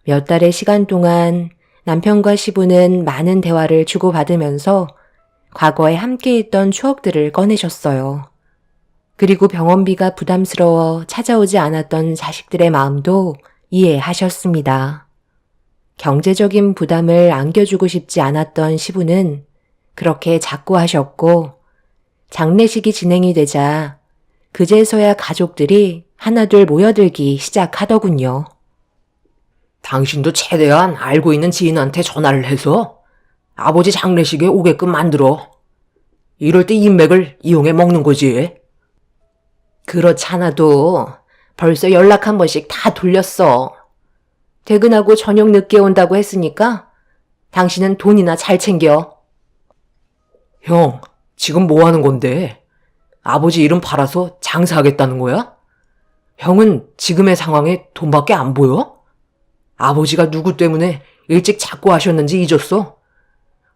몇 달의 시간 동안 남편과 시부는 많은 대화를 주고받으면서 과거에 함께했던 추억들을 꺼내셨어요. 그리고 병원비가 부담스러워 찾아오지 않았던 자식들의 마음도 이해하셨습니다. 경제적인 부담을 안겨주고 싶지 않았던 시부는 그렇게 자꾸 하셨고 장례식이 진행이 되자 그제서야 가족들이 하나둘 모여들기 시작하더군요.
당신도 최대한 알고 있는 지인한테 전화를 해서 아버지 장례식에 오게끔 만들어. 이럴 때 인맥을 이용해 먹는 거지.
그렇잖아도 벌써 연락 한 번씩 다 돌렸어. 퇴근하고 저녁 늦게 온다고 했으니까 당신은 돈이나 잘 챙겨.
형, 지금 뭐 하는 건데? 아버지 이름 팔아서 장사하겠다는 거야? 형은 지금의 상황에 돈밖에 안 보여? 아버지가 누구 때문에 일찍 작고하셨는지 잊었어?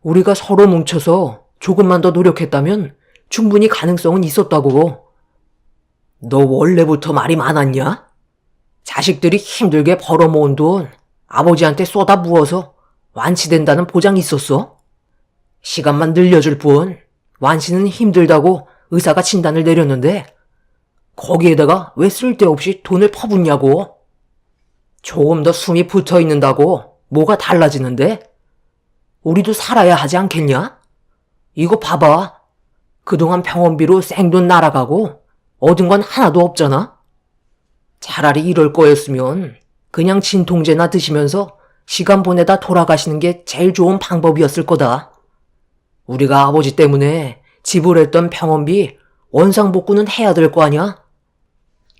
우리가 서로 뭉쳐서 조금만 더 노력했다면 충분히 가능성은 있었다고. 너 원래부터 말이 많았냐? 자식들이 힘들게 벌어모은 돈 아버지한테 쏟아 부어서 완치된다는 보장이 있었어? 시간만 늘려줄 뿐 완치는 힘들다고 의사가 진단을 내렸는데 거기에다가 왜 쓸데없이 돈을 퍼붓냐고. 조금 더 숨이 붙어 있는다고 뭐가 달라지는데? 우리도 살아야 하지 않겠냐? 이거 봐봐. 그동안 병원비로 생돈 날아가고 얻은 건 하나도 없잖아? 차라리 이럴 거였으면 그냥 진통제나 드시면서 시간 보내다 돌아가시는 게 제일 좋은 방법이었을 거다. 우리가 아버지 때문에 지불했던 병원비 원상복구는 해야 될 거 아냐?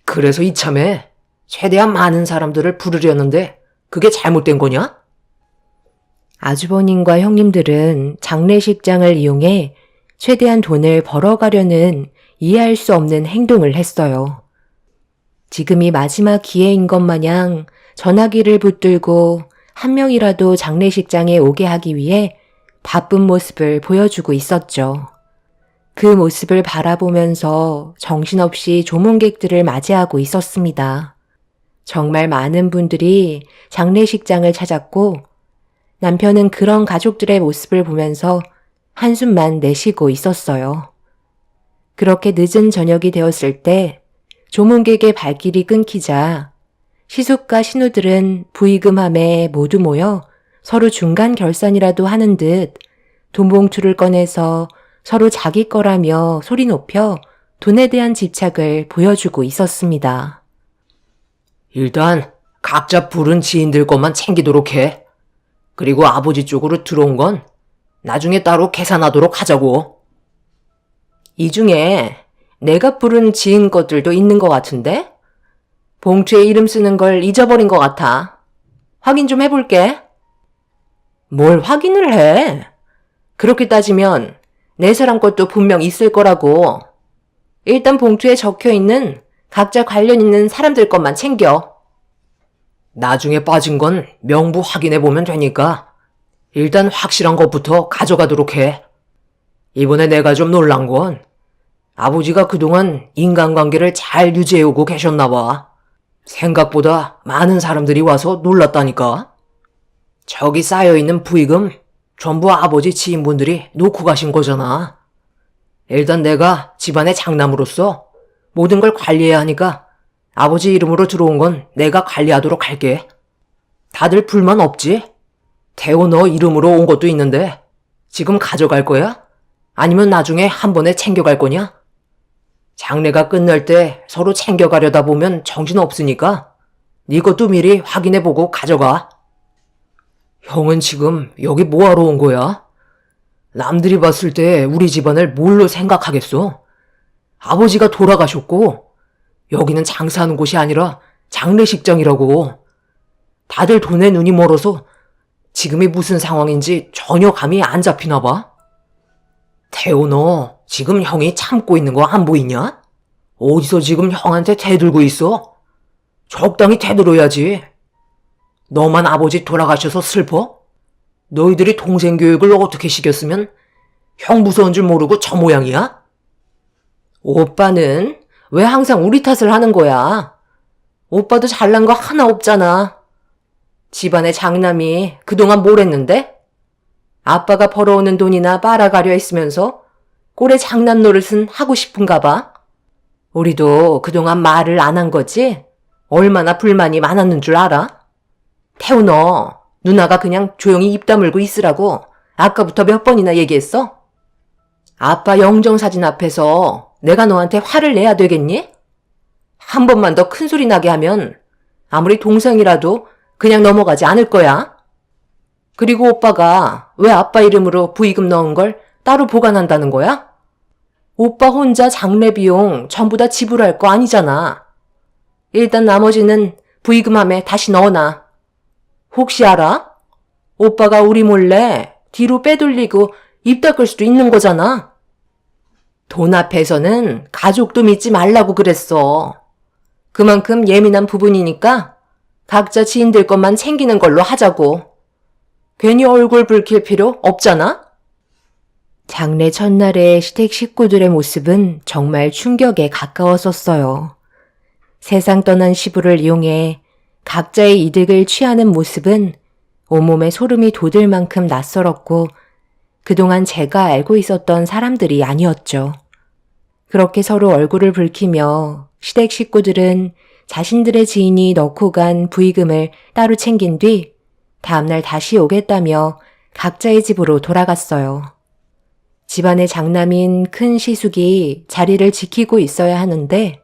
그래서 이참에 최대한 많은 사람들을 부르려는데 그게 잘못된 거냐?
아주버님과 형님들은 장례식장을 이용해 최대한 돈을 벌어가려는 이해할 수 없는 행동을 했어요. 지금이 마지막 기회인 것 마냥 전화기를 붙들고 한 명이라도 장례식장에 오게 하기 위해 바쁜 모습을 보여주고 있었죠. 그 모습을 바라보면서 정신없이 조문객들을 맞이하고 있었습니다. 정말 많은 분들이 장례식장을 찾았고 남편은 그런 가족들의 모습을 보면서 한숨만 내쉬고 있었어요. 그렇게 늦은 저녁이 되었을 때 조문객의 발길이 끊기자 시숙과 신우들은 부의금함에 모두 모여 서로 중간 결산이라도 하는 듯 돈봉투를 꺼내서 서로 자기 거라며 소리 높여 돈에 대한 집착을 보여주고 있었습니다.
일단 각자 부른 지인들 것만 챙기도록 해. 그리고 아버지 쪽으로 들어온 건 나중에 따로 계산하도록 하자고.
이 중에 내가 부른 지인 것들도 있는 것 같은데? 봉투에 이름 쓰는 걸 잊어버린 것 같아. 확인 좀 해볼게. 뭘 확인을 해? 그렇게 따지면 내 사람 것도 분명 있을 거라고. 일단 봉투에 적혀있는 각자 관련 있는 사람들 것만 챙겨.
나중에 빠진 건 명부 확인해보면 되니까 일단 확실한 것부터 가져가도록 해. 이번에 내가 좀 놀란 건 아버지가 그동안 인간관계를 잘 유지해오고 계셨나 봐. 생각보다 많은 사람들이 와서 놀랐다니까. 저기 쌓여있는 부의금 전부 아버지 지인분들이 놓고 가신 거잖아. 일단 내가 집안의 장남으로서 모든 걸 관리해야 하니까 아버지 이름으로 들어온 건 내가 관리하도록 할게. 다들 불만 없지? 태호 너 이름으로 온 것도 있는데 지금 가져갈 거야? 아니면 나중에 한 번에 챙겨갈 거냐? 장례가 끝날 때 서로 챙겨가려다 보면 정신없으니까 네 것도 미리 확인해보고 가져가. 형은 지금 여기 뭐하러 온 거야? 남들이 봤을 때 우리 집안을 뭘로 생각하겠어? 아버지가 돌아가셨고 여기는 장사하는 곳이 아니라 장례식장이라고. 다들 돈에 눈이 멀어서 지금이 무슨 상황인지 전혀 감이 안 잡히나 봐. 태호 너 지금 형이 참고 있는 거 안 보이냐? 어디서 지금 형한테 대들고 있어? 적당히 대들어야지. 너만 아버지 돌아가셔서 슬퍼? 너희들이 동생 교육을 어떻게 시켰으면 형 무서운 줄 모르고 저 모양이야?
오빠는 왜 항상 우리 탓을 하는 거야? 오빠도 잘난 거 하나 없잖아. 집안의 장남이 그동안 뭘 했는데? 아빠가 벌어오는 돈이나 빨아가려 했으면서 꼴에 장남 노릇은 하고 싶은가 봐. 우리도 그동안 말을 안 한 거지? 얼마나 불만이 많았는 줄 알아? 태우 너 누나가 그냥 조용히 입 다물고 있으라고 아까부터 몇 번이나 얘기했어? 아빠 영정사진 앞에서 내가 너한테 화를 내야 되겠니? 한 번만 더 큰 소리 나게 하면 아무리 동생이라도 그냥 넘어가지 않을 거야. 그리고 오빠가 왜 아빠 이름으로 부의금 넣은 걸 따로 보관한다는 거야? 오빠 혼자 장례 비용 전부 다 지불할 거 아니잖아. 일단 나머지는 부의금함에 다시 넣어놔. 혹시 알아? 오빠가 우리 몰래 뒤로 빼돌리고 입 닦을 수도 있는 거잖아. 돈 앞에서는 가족도 믿지 말라고 그랬어. 그만큼 예민한 부분이니까 각자 지인들 것만 챙기는 걸로 하자고. 괜히 얼굴 붉힐 필요 없잖아?
장례 첫날의 시댁 식구들의 모습은 정말 충격에 가까웠었어요. 세상 떠난 시부를 이용해 각자의 이득을 취하는 모습은 온몸에 소름이 돋을 만큼 낯설었고 그동안 제가 알고 있었던 사람들이 아니었죠. 그렇게 서로 얼굴을 붉히며 시댁 식구들은 자신들의 지인이 넣고 간 부의금을 따로 챙긴 뒤 다음날 다시 오겠다며 각자의 집으로 돌아갔어요. 집안의 장남인 큰 시숙이 자리를 지키고 있어야 하는데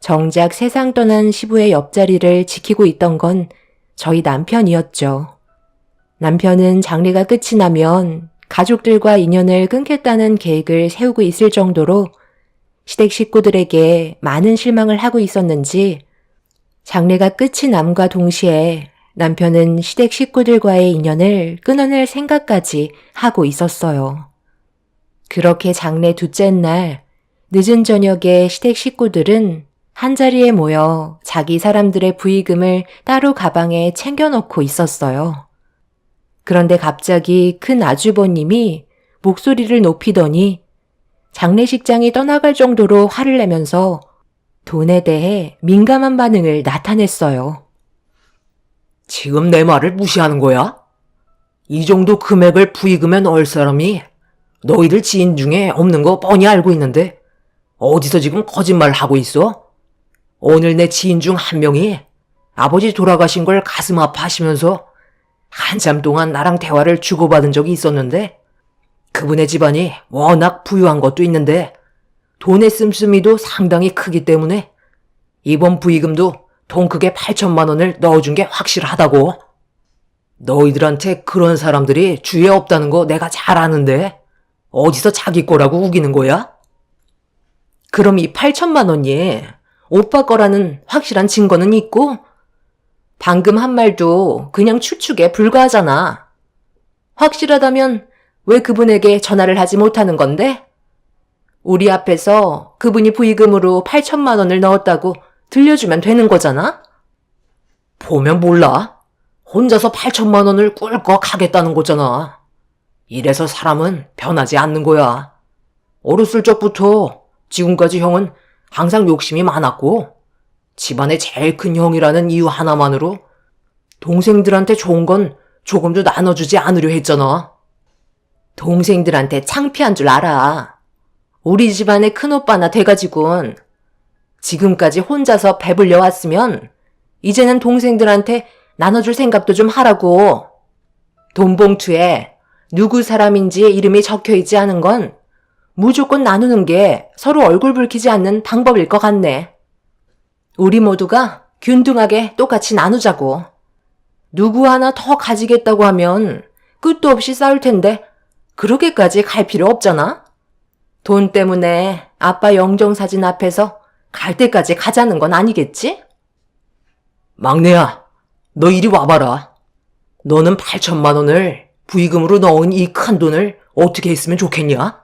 정작 세상 떠난 시부의 옆자리를 지키고 있던 건 저희 남편이었죠. 남편은 장례가 끝이 나면 가족들과 인연을 끊겠다는 계획을 세우고 있을 정도로 시댁 식구들에게 많은 실망을 하고 있었는지 장례가 끝이 남과 동시에 남편은 시댁 식구들과의 인연을 끊어낼 생각까지 하고 있었어요. 그렇게 장례 둘째 날 늦은 저녁에 시댁 식구들은 한자리에 모여 자기 사람들의 부의금을 따로 가방에 챙겨놓고 있었어요. 그런데 갑자기 큰 아주버님이 목소리를 높이더니 장례식장이 떠나갈 정도로 화를 내면서 돈에 대해 민감한 반응을 나타냈어요.
지금 내 말을 무시하는 거야? 이 정도 금액을 부의금에 넣을 사람이 너희들 지인 중에 없는 거 뻔히 알고 있는데 어디서 지금 거짓말을 하고 있어? 오늘 내 지인 중 한 명이 아버지 돌아가신 걸 가슴 아파하시면서 한참 동안 나랑 대화를 주고받은 적이 있었는데 그분의 집안이 워낙 부유한 것도 있는데 돈의 씀씀이도 상당히 크기 때문에 이번 부의금도 돈 크게 8천만 원을 넣어준 게 확실하다고. 너희들한테 그런 사람들이 주위에 없다는 거 내가 잘 아는데 어디서 자기 거라고 우기는 거야?
그럼 이 8천만 원이 오빠 거라는 확실한 증거는 있고? 방금 한 말도 그냥 추측에 불과하잖아. 확실하다면 왜 그분에게 전화를 하지 못하는 건데? 우리 앞에서 그분이 부의금으로 8천만 원을 넣었다고 들려주면 되는 거잖아?
보면 몰라. 혼자서 8천만 원을 꿀꺽 하겠다는 거잖아. 이래서 사람은 변하지 않는 거야. 어렸을 적부터 지금까지 형은 항상 욕심이 많았고 집안의 제일 큰 형이라는 이유 하나만으로 동생들한테 좋은 건 조금도 나눠주지 않으려 했잖아.
동생들한테 창피한 줄 알아. 우리 집안의 큰오빠나 돼가지고는 지금까지 혼자서 배불려 왔으면 이제는 동생들한테 나눠줄 생각도 좀 하라고. 돈 봉투에 누구 사람인지 이름이 적혀있지 않은 건 무조건 나누는 게 서로 얼굴 붉히지 않는 방법일 것 같네. 우리 모두가 균등하게 똑같이 나누자고. 누구 하나 더 가지겠다고 하면 끝도 없이 싸울 텐데 그렇게까지 갈 필요 없잖아. 돈 때문에 아빠 영정사진 앞에서 갈 때까지 가자는 건 아니겠지?
막내야, 너 이리 와봐라. 너는 8천만 원을 부의금으로 넣은 이 큰 돈을 어떻게 했으면 좋겠냐?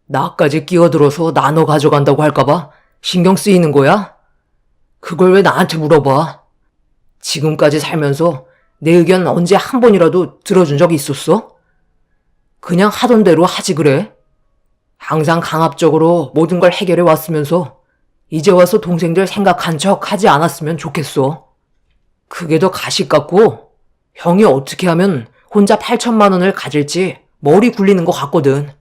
나까지 끼어들어서 나눠 가져간다고 할까봐 신경 쓰이는 거야? 그걸 왜 나한테 물어봐? 지금까지 살면서 내 의견 언제 한 번이라도 들어준 적 있었어? 그냥 하던 대로 하지 그래? 항상 강압적으로 모든 걸 해결해 왔으면서 이제 와서 동생들 생각한 척 하지 않았으면 좋겠어. 그게 더 가식 같고 형이 어떻게 하면 혼자 8천만 원을 가질지 머리 굴리는 것 같거든.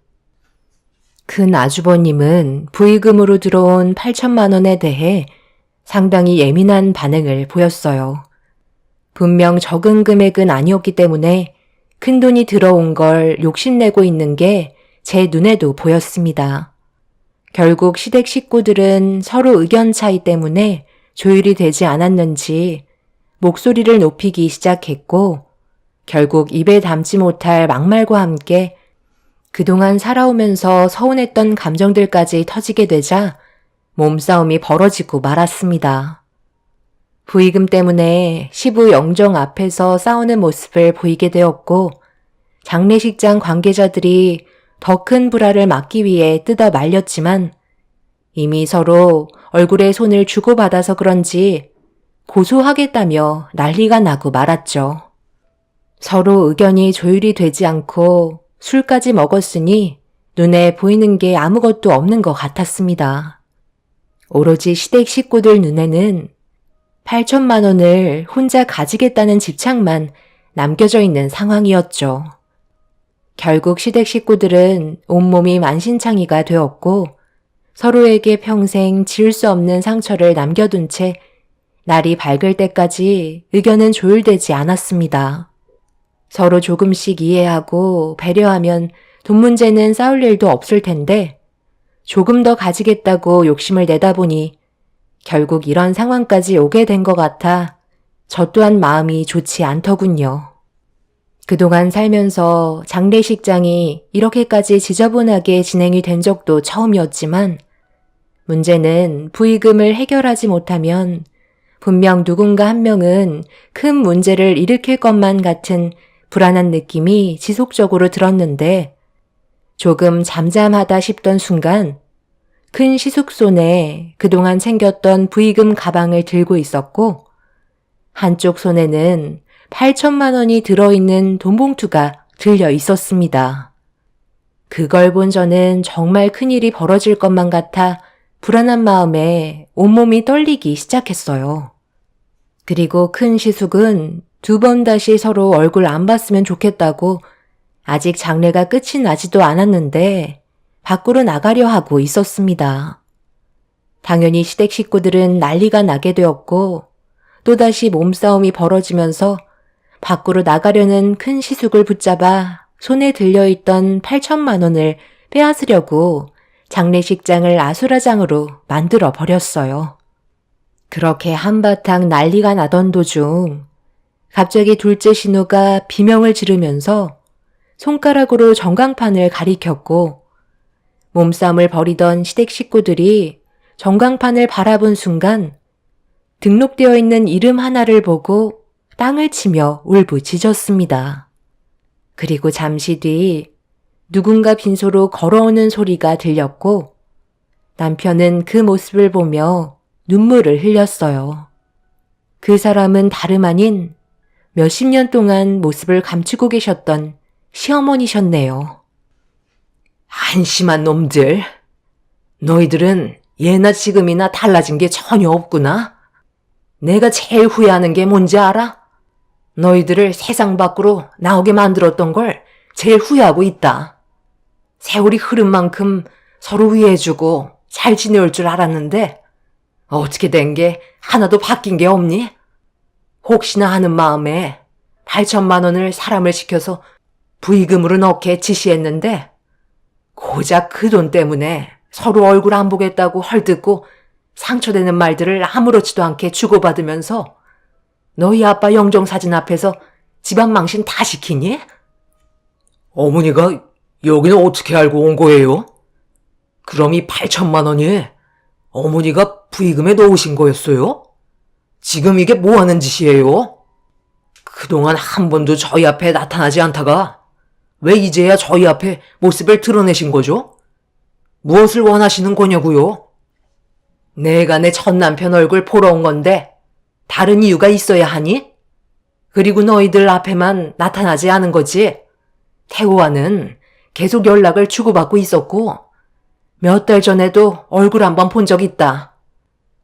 큰 아주버님은 부의금으로 들어온 8천만 원에 대해 상당히 예민한 반응을 보였어요. 분명 적은 금액은 아니었기 때문에 큰돈이 들어온 걸 욕심내고 있는 게 제 눈에도 보였습니다. 결국 시댁 식구들은 서로 의견 차이 때문에 조율이 되지 않았는지 목소리를 높이기 시작했고 결국 입에 담지 못할 막말과 함께 그동안 살아오면서 서운했던 감정들까지 터지게 되자 몸싸움이 벌어지고 말았습니다. 부의금 때문에 시부 영정 앞에서 싸우는 모습을 보이게 되었고 장례식장 관계자들이 더 큰 불화를 막기 위해 뜯어 말렸지만 이미 서로 얼굴에 손을 주고받아서 그런지 고소하겠다며 난리가 나고 말았죠. 서로 의견이 조율이 되지 않고 술까지 먹었으니 눈에 보이는 게 아무것도 없는 것 같았습니다. 오로지 시댁 식구들 눈에는 8천만 원을 혼자 가지겠다는 집착만 남겨져 있는 상황이었죠. 결국 시댁 식구들은 온몸이 만신창이가 되었고 서로에게 평생 지울 수 없는 상처를 남겨둔 채 날이 밝을 때까지 의견은 조율되지 않았습니다. 서로 조금씩 이해하고 배려하면 돈 문제는 싸울 일도 없을 텐데 조금 더 가지겠다고 욕심을 내다 보니 결국 이런 상황까지 오게 된 것 같아 저 또한 마음이 좋지 않더군요. 그동안 살면서 장례식장이 이렇게까지 지저분하게 진행이 된 적도 처음이었지만 문제는 부의금을 해결하지 못하면 분명 누군가 한 명은 큰 문제를 일으킬 것만 같은 불안한 느낌이 지속적으로 들었는데 조금 잠잠하다 싶던 순간 큰 시숙손에 그동안 챙겼던 부의금 가방을 들고 있었고 한쪽 손에는 8천만 원이 들어있는 돈봉투가 들려 있었습니다. 그걸 본 저는 정말 큰일이 벌어질 것만 같아 불안한 마음에 온몸이 떨리기 시작했어요. 그리고 큰 시숙은 2번 다시 서로 얼굴 안 봤으면 좋겠다고 아직 장례가 끝이 나지도 않았는데 밖으로 나가려 하고 있었습니다. 당연히 시댁 식구들은 난리가 나게 되었고 또다시 몸싸움이 벌어지면서 밖으로 나가려는 큰 시숙을 붙잡아 손에 들려있던 8천만 원을 빼앗으려고 장례식장을 아수라장으로 만들어 버렸어요. 그렇게 한바탕 난리가 나던 도중 갑자기 둘째 신우가 비명을 지르면서 손가락으로 전광판을 가리켰고 몸싸움을 벌이던 시댁 식구들이 전광판을 바라본 순간 등록되어 있는 이름 하나를 보고 땅을 치며 울부짖었습니다. 그리고 잠시 뒤 누군가 빈소로 걸어오는 소리가 들렸고 남편은 그 모습을 보며 눈물을 흘렸어요. 그 사람은 다름 아닌 몇십 년 동안 모습을 감추고 계셨던 시어머니셨네요.
한심한 놈들. 너희들은 예나 지금이나 달라진 게 전혀 없구나. 내가 제일 후회하는 게 뭔지 알아? 너희들을 세상 밖으로 나오게 만들었던 걸 제일 후회하고 있다. 세월이 흐른 만큼 서로 위해주고 잘 지내올 줄 알았는데 어떻게 된 게 하나도 바뀐 게 없니? 혹시나 하는 마음에 8천만 원을 사람을 시켜서 부의금으로 넣게 지시했는데 고작 그 돈 때문에 서로 얼굴 안 보겠다고 헐뜯고 상처되는 말들을 아무렇지도 않게 주고받으면서 너희 아빠 영정사진 앞에서 집안 망신 다 시키니? 어머니가 여기는 어떻게 알고 온 거예요? 그럼 이 8천만 원이 어머니가 부의금에 넣으신 거였어요? 지금 이게 뭐 하는 짓이에요? 그동안 한 번도 저희 앞에 나타나지 않다가 왜 이제야 저희 앞에 모습을 드러내신 거죠? 무엇을 원하시는 거냐고요? 내가 내 첫 남편 얼굴 보러 온 건데 다른 이유가 있어야 하니? 그리고 너희들 앞에만 나타나지 않은 거지. 태호와는 계속 연락을 주고받고 있었고 몇 달 전에도 얼굴 한번 본 적 있다.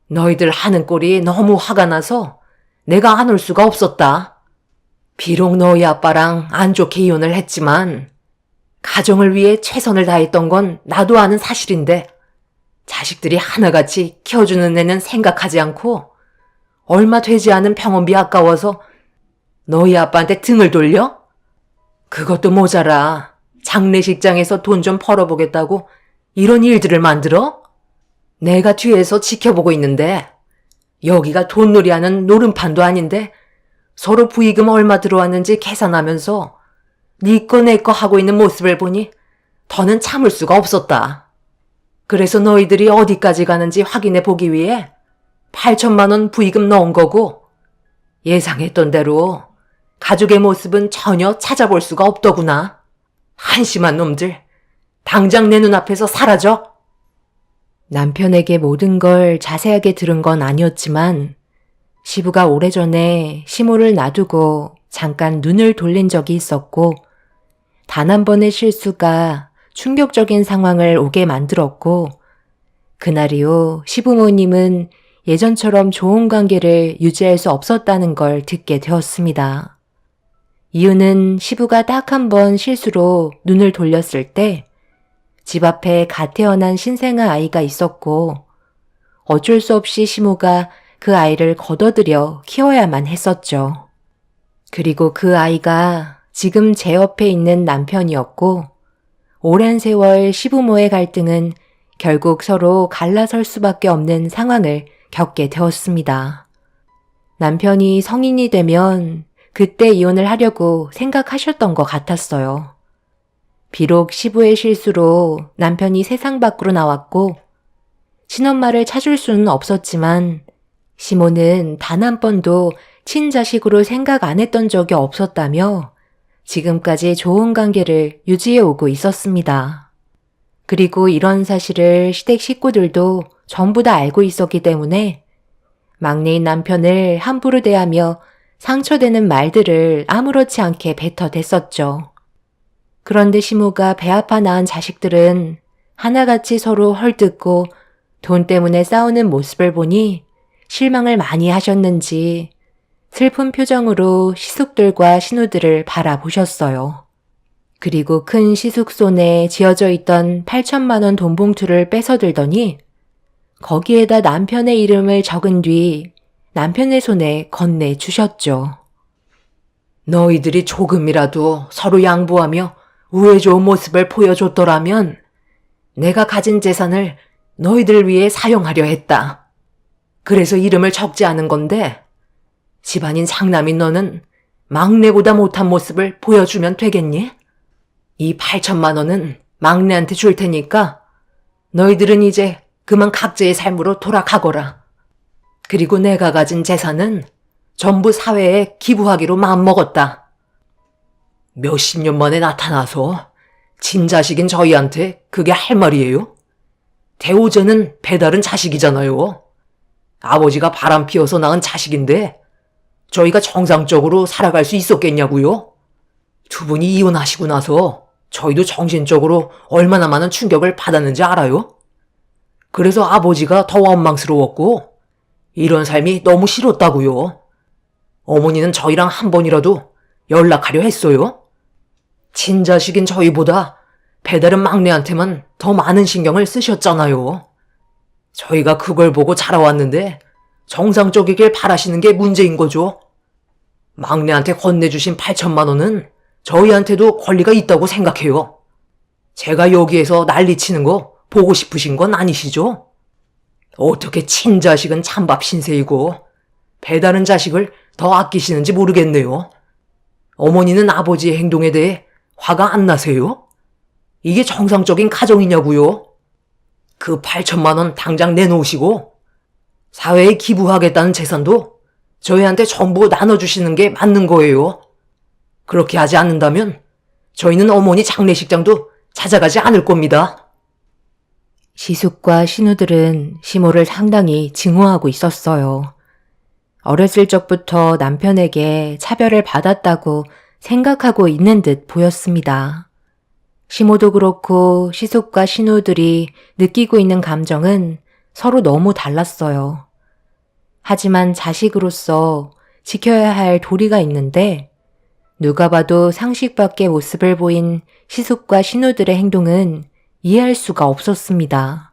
너희들 하는 꼴이 너무 화가 나서 내가 안 올 수가 없었다. 비록 너희 아빠랑 안 좋게 이혼을 했지만 가정을 위해 최선을 다했던 건 나도 아는 사실인데 자식들이 하나같이 키워주는 애는 생각하지 않고 얼마 되지 않은 병원비 아까워서 너희 아빠한테 등을 돌려? 그것도 모자라 장례식장에서 돈 좀 벌어보겠다고 이런 일들을 만들어? 내가 뒤에서 지켜보고 있는데 여기가 돈놀이하는 노름판도 아닌데 서로 부의금 얼마 들어왔는지 계산하면서 네 거 내 거 하고 있는 모습을 보니 더는 참을 수가 없었다. 그래서 너희들이 어디까지 가는지 확인해 보기 위해 8천만 원 부의금 넣은 거고 예상했던 대로 가족의 모습은 전혀 찾아볼 수가 없더구나. 한심한 놈들. 당장 내 눈앞에서 사라져.
남편에게 모든 걸 자세하게 들은 건 아니었지만 시부가 오래전에 시모를 놔두고 잠깐 눈을 돌린 적이 있었고, 단 한 번의 실수가 충격적인 상황을 오게 만들었고, 그날 이후 시부모님은 예전처럼 좋은 관계를 유지할 수 없었다는 걸 듣게 되었습니다. 이유는 시부가 딱 한 번 실수로 눈을 돌렸을 때 집 앞에 갓 태어난 신생아 아이가 있었고, 어쩔 수 없이 시모가 그 아이를 걷어들여 키워야만 했었죠. 그리고 그 아이가 지금 제 옆에 있는 남편이었고, 오랜 세월 시부모의 갈등은 결국 서로 갈라설 수밖에 없는 상황을 겪게 되었습니다. 남편이 성인이 되면 그때 이혼을 하려고 생각하셨던 것 같았어요. 비록 시부의 실수로 남편이 세상 밖으로 나왔고 친엄마를 찾을 수는 없었지만 시모는 단 한 번도 친자식으로 생각 안 했던 적이 없었다며 지금까지 좋은 관계를 유지해 오고 있었습니다. 그리고 이런 사실을 시댁 식구들도 전부 다 알고 있었기 때문에 막내인 남편을 함부로 대하며 상처되는 말들을 아무렇지 않게 뱉어댔었죠. 그런데 시모가 배 아파 낳은 자식들은 하나같이 서로 헐뜯고 돈 때문에 싸우는 모습을 보니 실망을 많이 하셨는지 슬픈 표정으로 시숙들과 신우들을 바라보셨어요. 그리고 큰 시숙손에 지어져 있던 8천만 원 돈 봉투를 뺏어들더니 거기에다 남편의 이름을 적은 뒤 남편의 손에 건네주셨죠.
너희들이 조금이라도 서로 양보하며 우애 좋은 모습을 보여줬더라면 내가 가진 재산을 너희들 위해 사용하려 했다. 그래서 이름을 적지 않은 건데 집안인 장남인 너는 막내보다 못한 모습을 보여주면 되겠니? 이 8천만 원은 막내한테 줄 테니까 너희들은 이제 그만 각자의 삶으로 돌아가거라. 그리고 내가 가진 재산은 전부 사회에 기부하기로 마음먹었다. 몇십 년 만에 나타나서 친자식인 저희한테 그게 할 말이에요? 대오제는 배다른 자식이잖아요. 아버지가 바람 피워서 낳은 자식인데 저희가 정상적으로 살아갈 수 있었겠냐고요? 두 분이 이혼하시고 나서 저희도 정신적으로 얼마나 많은 충격을 받았는지 알아요? 그래서 아버지가 더 원망스러웠고 이런 삶이 너무 싫었다고요. 어머니는 저희랑 한 번이라도 연락하려 했어요. 친자식인 저희보다 배다른 막내한테만 더 많은 신경을 쓰셨잖아요. 저희가 그걸 보고 자라왔는데 정상적이길 바라시는 게 문제인 거죠. 막내한테 건네주신 8천만 원은 저희한테도 권리가 있다고 생각해요. 제가 여기에서 난리치는 거 보고 싶으신 건 아니시죠? 어떻게 친자식은 찬밥 신세이고 배다른 자식을 더 아끼시는지 모르겠네요. 어머니는 아버지의 행동에 대해 화가 안 나세요? 이게 정상적인 가정이냐고요? 그 8천만 원 당장 내놓으시고 사회에 기부하겠다는 재산도 저희한테 전부 나눠주시는 게 맞는 거예요. 그렇게 하지 않는다면 저희는 어머니 장례식장도 찾아가지 않을 겁니다.
시숙과 신우들은 시모를 상당히 증오하고 있었어요. 어렸을 적부터 남편에게 차별을 받았다고 생각하고 있는 듯 보였습니다. 시모도 그렇고 시숙과 신우들이 느끼고 있는 감정은 서로 너무 달랐어요. 하지만 자식으로서 지켜야 할 도리가 있는데 누가 봐도 상식 밖의 모습을 보인 시숙과 신우들의 행동은 이해할 수가 없었습니다.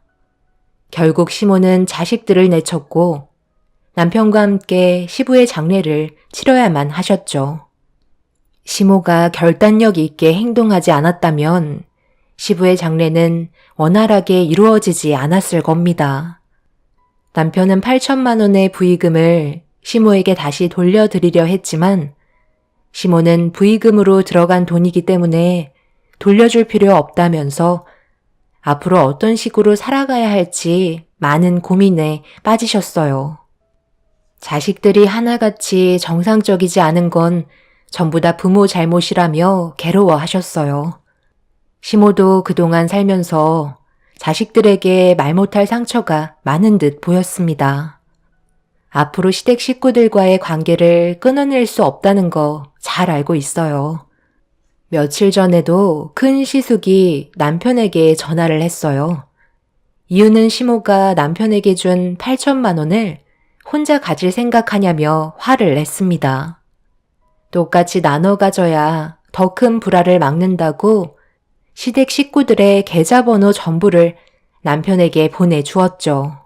결국 시모는 자식들을 내쳤고 남편과 함께 시부의 장례를 치러야만 하셨죠. 시모가 결단력 있게 행동하지 않았다면 시부의 장례는 원활하게 이루어지지 않았을 겁니다. 남편은 8천만 원의 부의금을 시모에게 다시 돌려드리려 했지만 시모는 부의금으로 들어간 돈이기 때문에 돌려줄 필요 없다면서 앞으로 어떤 식으로 살아가야 할지 많은 고민에 빠지셨어요. 자식들이 하나같이 정상적이지 않은 건 전부 다 부모 잘못이라며 괴로워하셨어요. 시모도 그동안 살면서 자식들에게 말 못할 상처가 많은 듯 보였습니다. 앞으로 시댁 식구들과의 관계를 끊어낼 수 없다는 거 잘 알고 있어요. 며칠 전에도 큰 시숙이 남편에게 전화를 했어요. 이유는 시모가 남편에게 준 8천만 원을 혼자 가질 생각하냐며 화를 냈습니다. 똑같이 나눠 가져야 더 큰 불화를 막는다고 시댁 식구들의 계좌번호 전부를 남편에게 보내주었죠.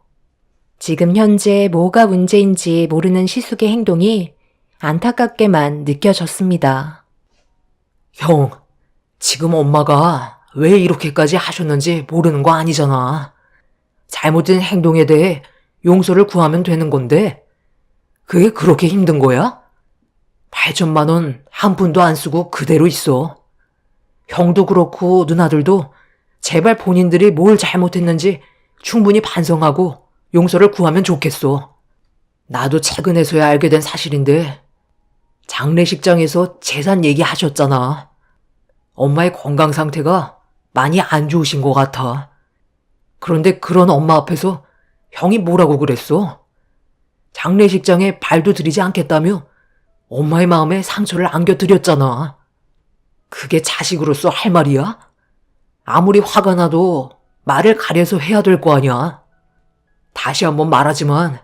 지금 현재 뭐가 문제인지 모르는 시숙의 행동이 안타깝게만 느껴졌습니다.
형, 지금 엄마가 왜 이렇게까지 하셨는지 모르는 거 아니잖아. 잘못된 행동에 대해 용서를 구하면 되는 건데, 그게 그렇게 힘든 거야? 8천만 원 한 푼도 안 쓰고 그대로 있어. 형도 그렇고 누나들도 제발 본인들이 뭘 잘못했는지 충분히 반성하고 용서를 구하면 좋겠어. 나도 최근에서야 알게 된 사실인데, 장례식장에서 재산 얘기하셨잖아. 엄마의 건강 상태가 많이 안 좋으신 것 같아. 그런데 그런 엄마 앞에서 형이 뭐라고 그랬어? 장례식장에 발도 들이지 않겠다며 엄마의 마음에 상처를 안겨드렸잖아. 그게 자식으로서 할 말이야? 아무리 화가 나도 말을 가려서 해야 될 거 아니야. 다시 한번 말하지만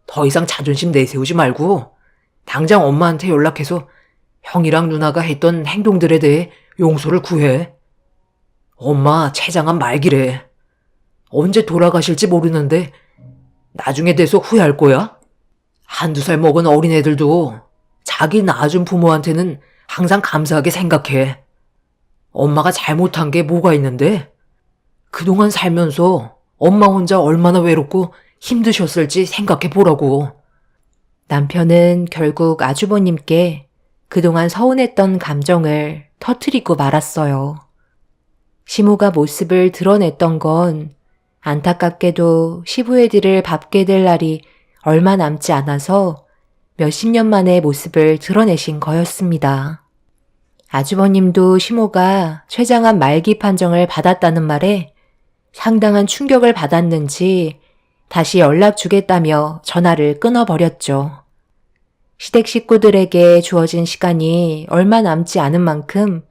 더 이상 자존심 내세우지 말고 당장 엄마한테 연락해서 형이랑 누나가 했던 행동들에 대해 용서를 구해. 엄마 췌장암 말기래. 언제 돌아가실지 모르는데 나중에 돼서 후회할 거야? 한두 살 먹은 어린애들도 자기 낳아준 부모한테는 항상 감사하게 생각해. 엄마가 잘못한 게 뭐가 있는데? 그동안 살면서 엄마 혼자 얼마나 외롭고 힘드셨을지 생각해 보라고.
남편은 결국 아주버님께 그동안 서운했던 감정을 터뜨리고 말았어요. 시모가 모습을 드러냈던 건 안타깝게도 시부애들을 밟게 될 날이 얼마 남지 않아서 몇십 년 만에 모습을 드러내신 거였습니다. 아주버님도 시모가 췌장암 말기 판정을 받았다는 말에 상당한 충격을 받았는지 다시 연락 주겠다며 전화를 끊어버렸죠. 시댁 식구들에게 주어진 시간이 얼마 남지 않은 만큼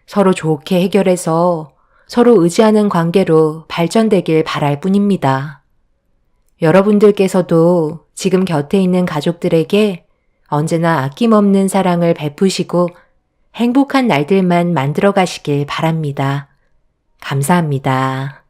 서로 좋게 해결해서 서로 의지하는 관계로 발전되길 바랄 뿐입니다. 여러분들께서도 지금 곁에 있는 가족들에게 언제나 아낌없는 사랑을 베푸시고 행복한 날들만 만들어 가시길 바랍니다. 감사합니다.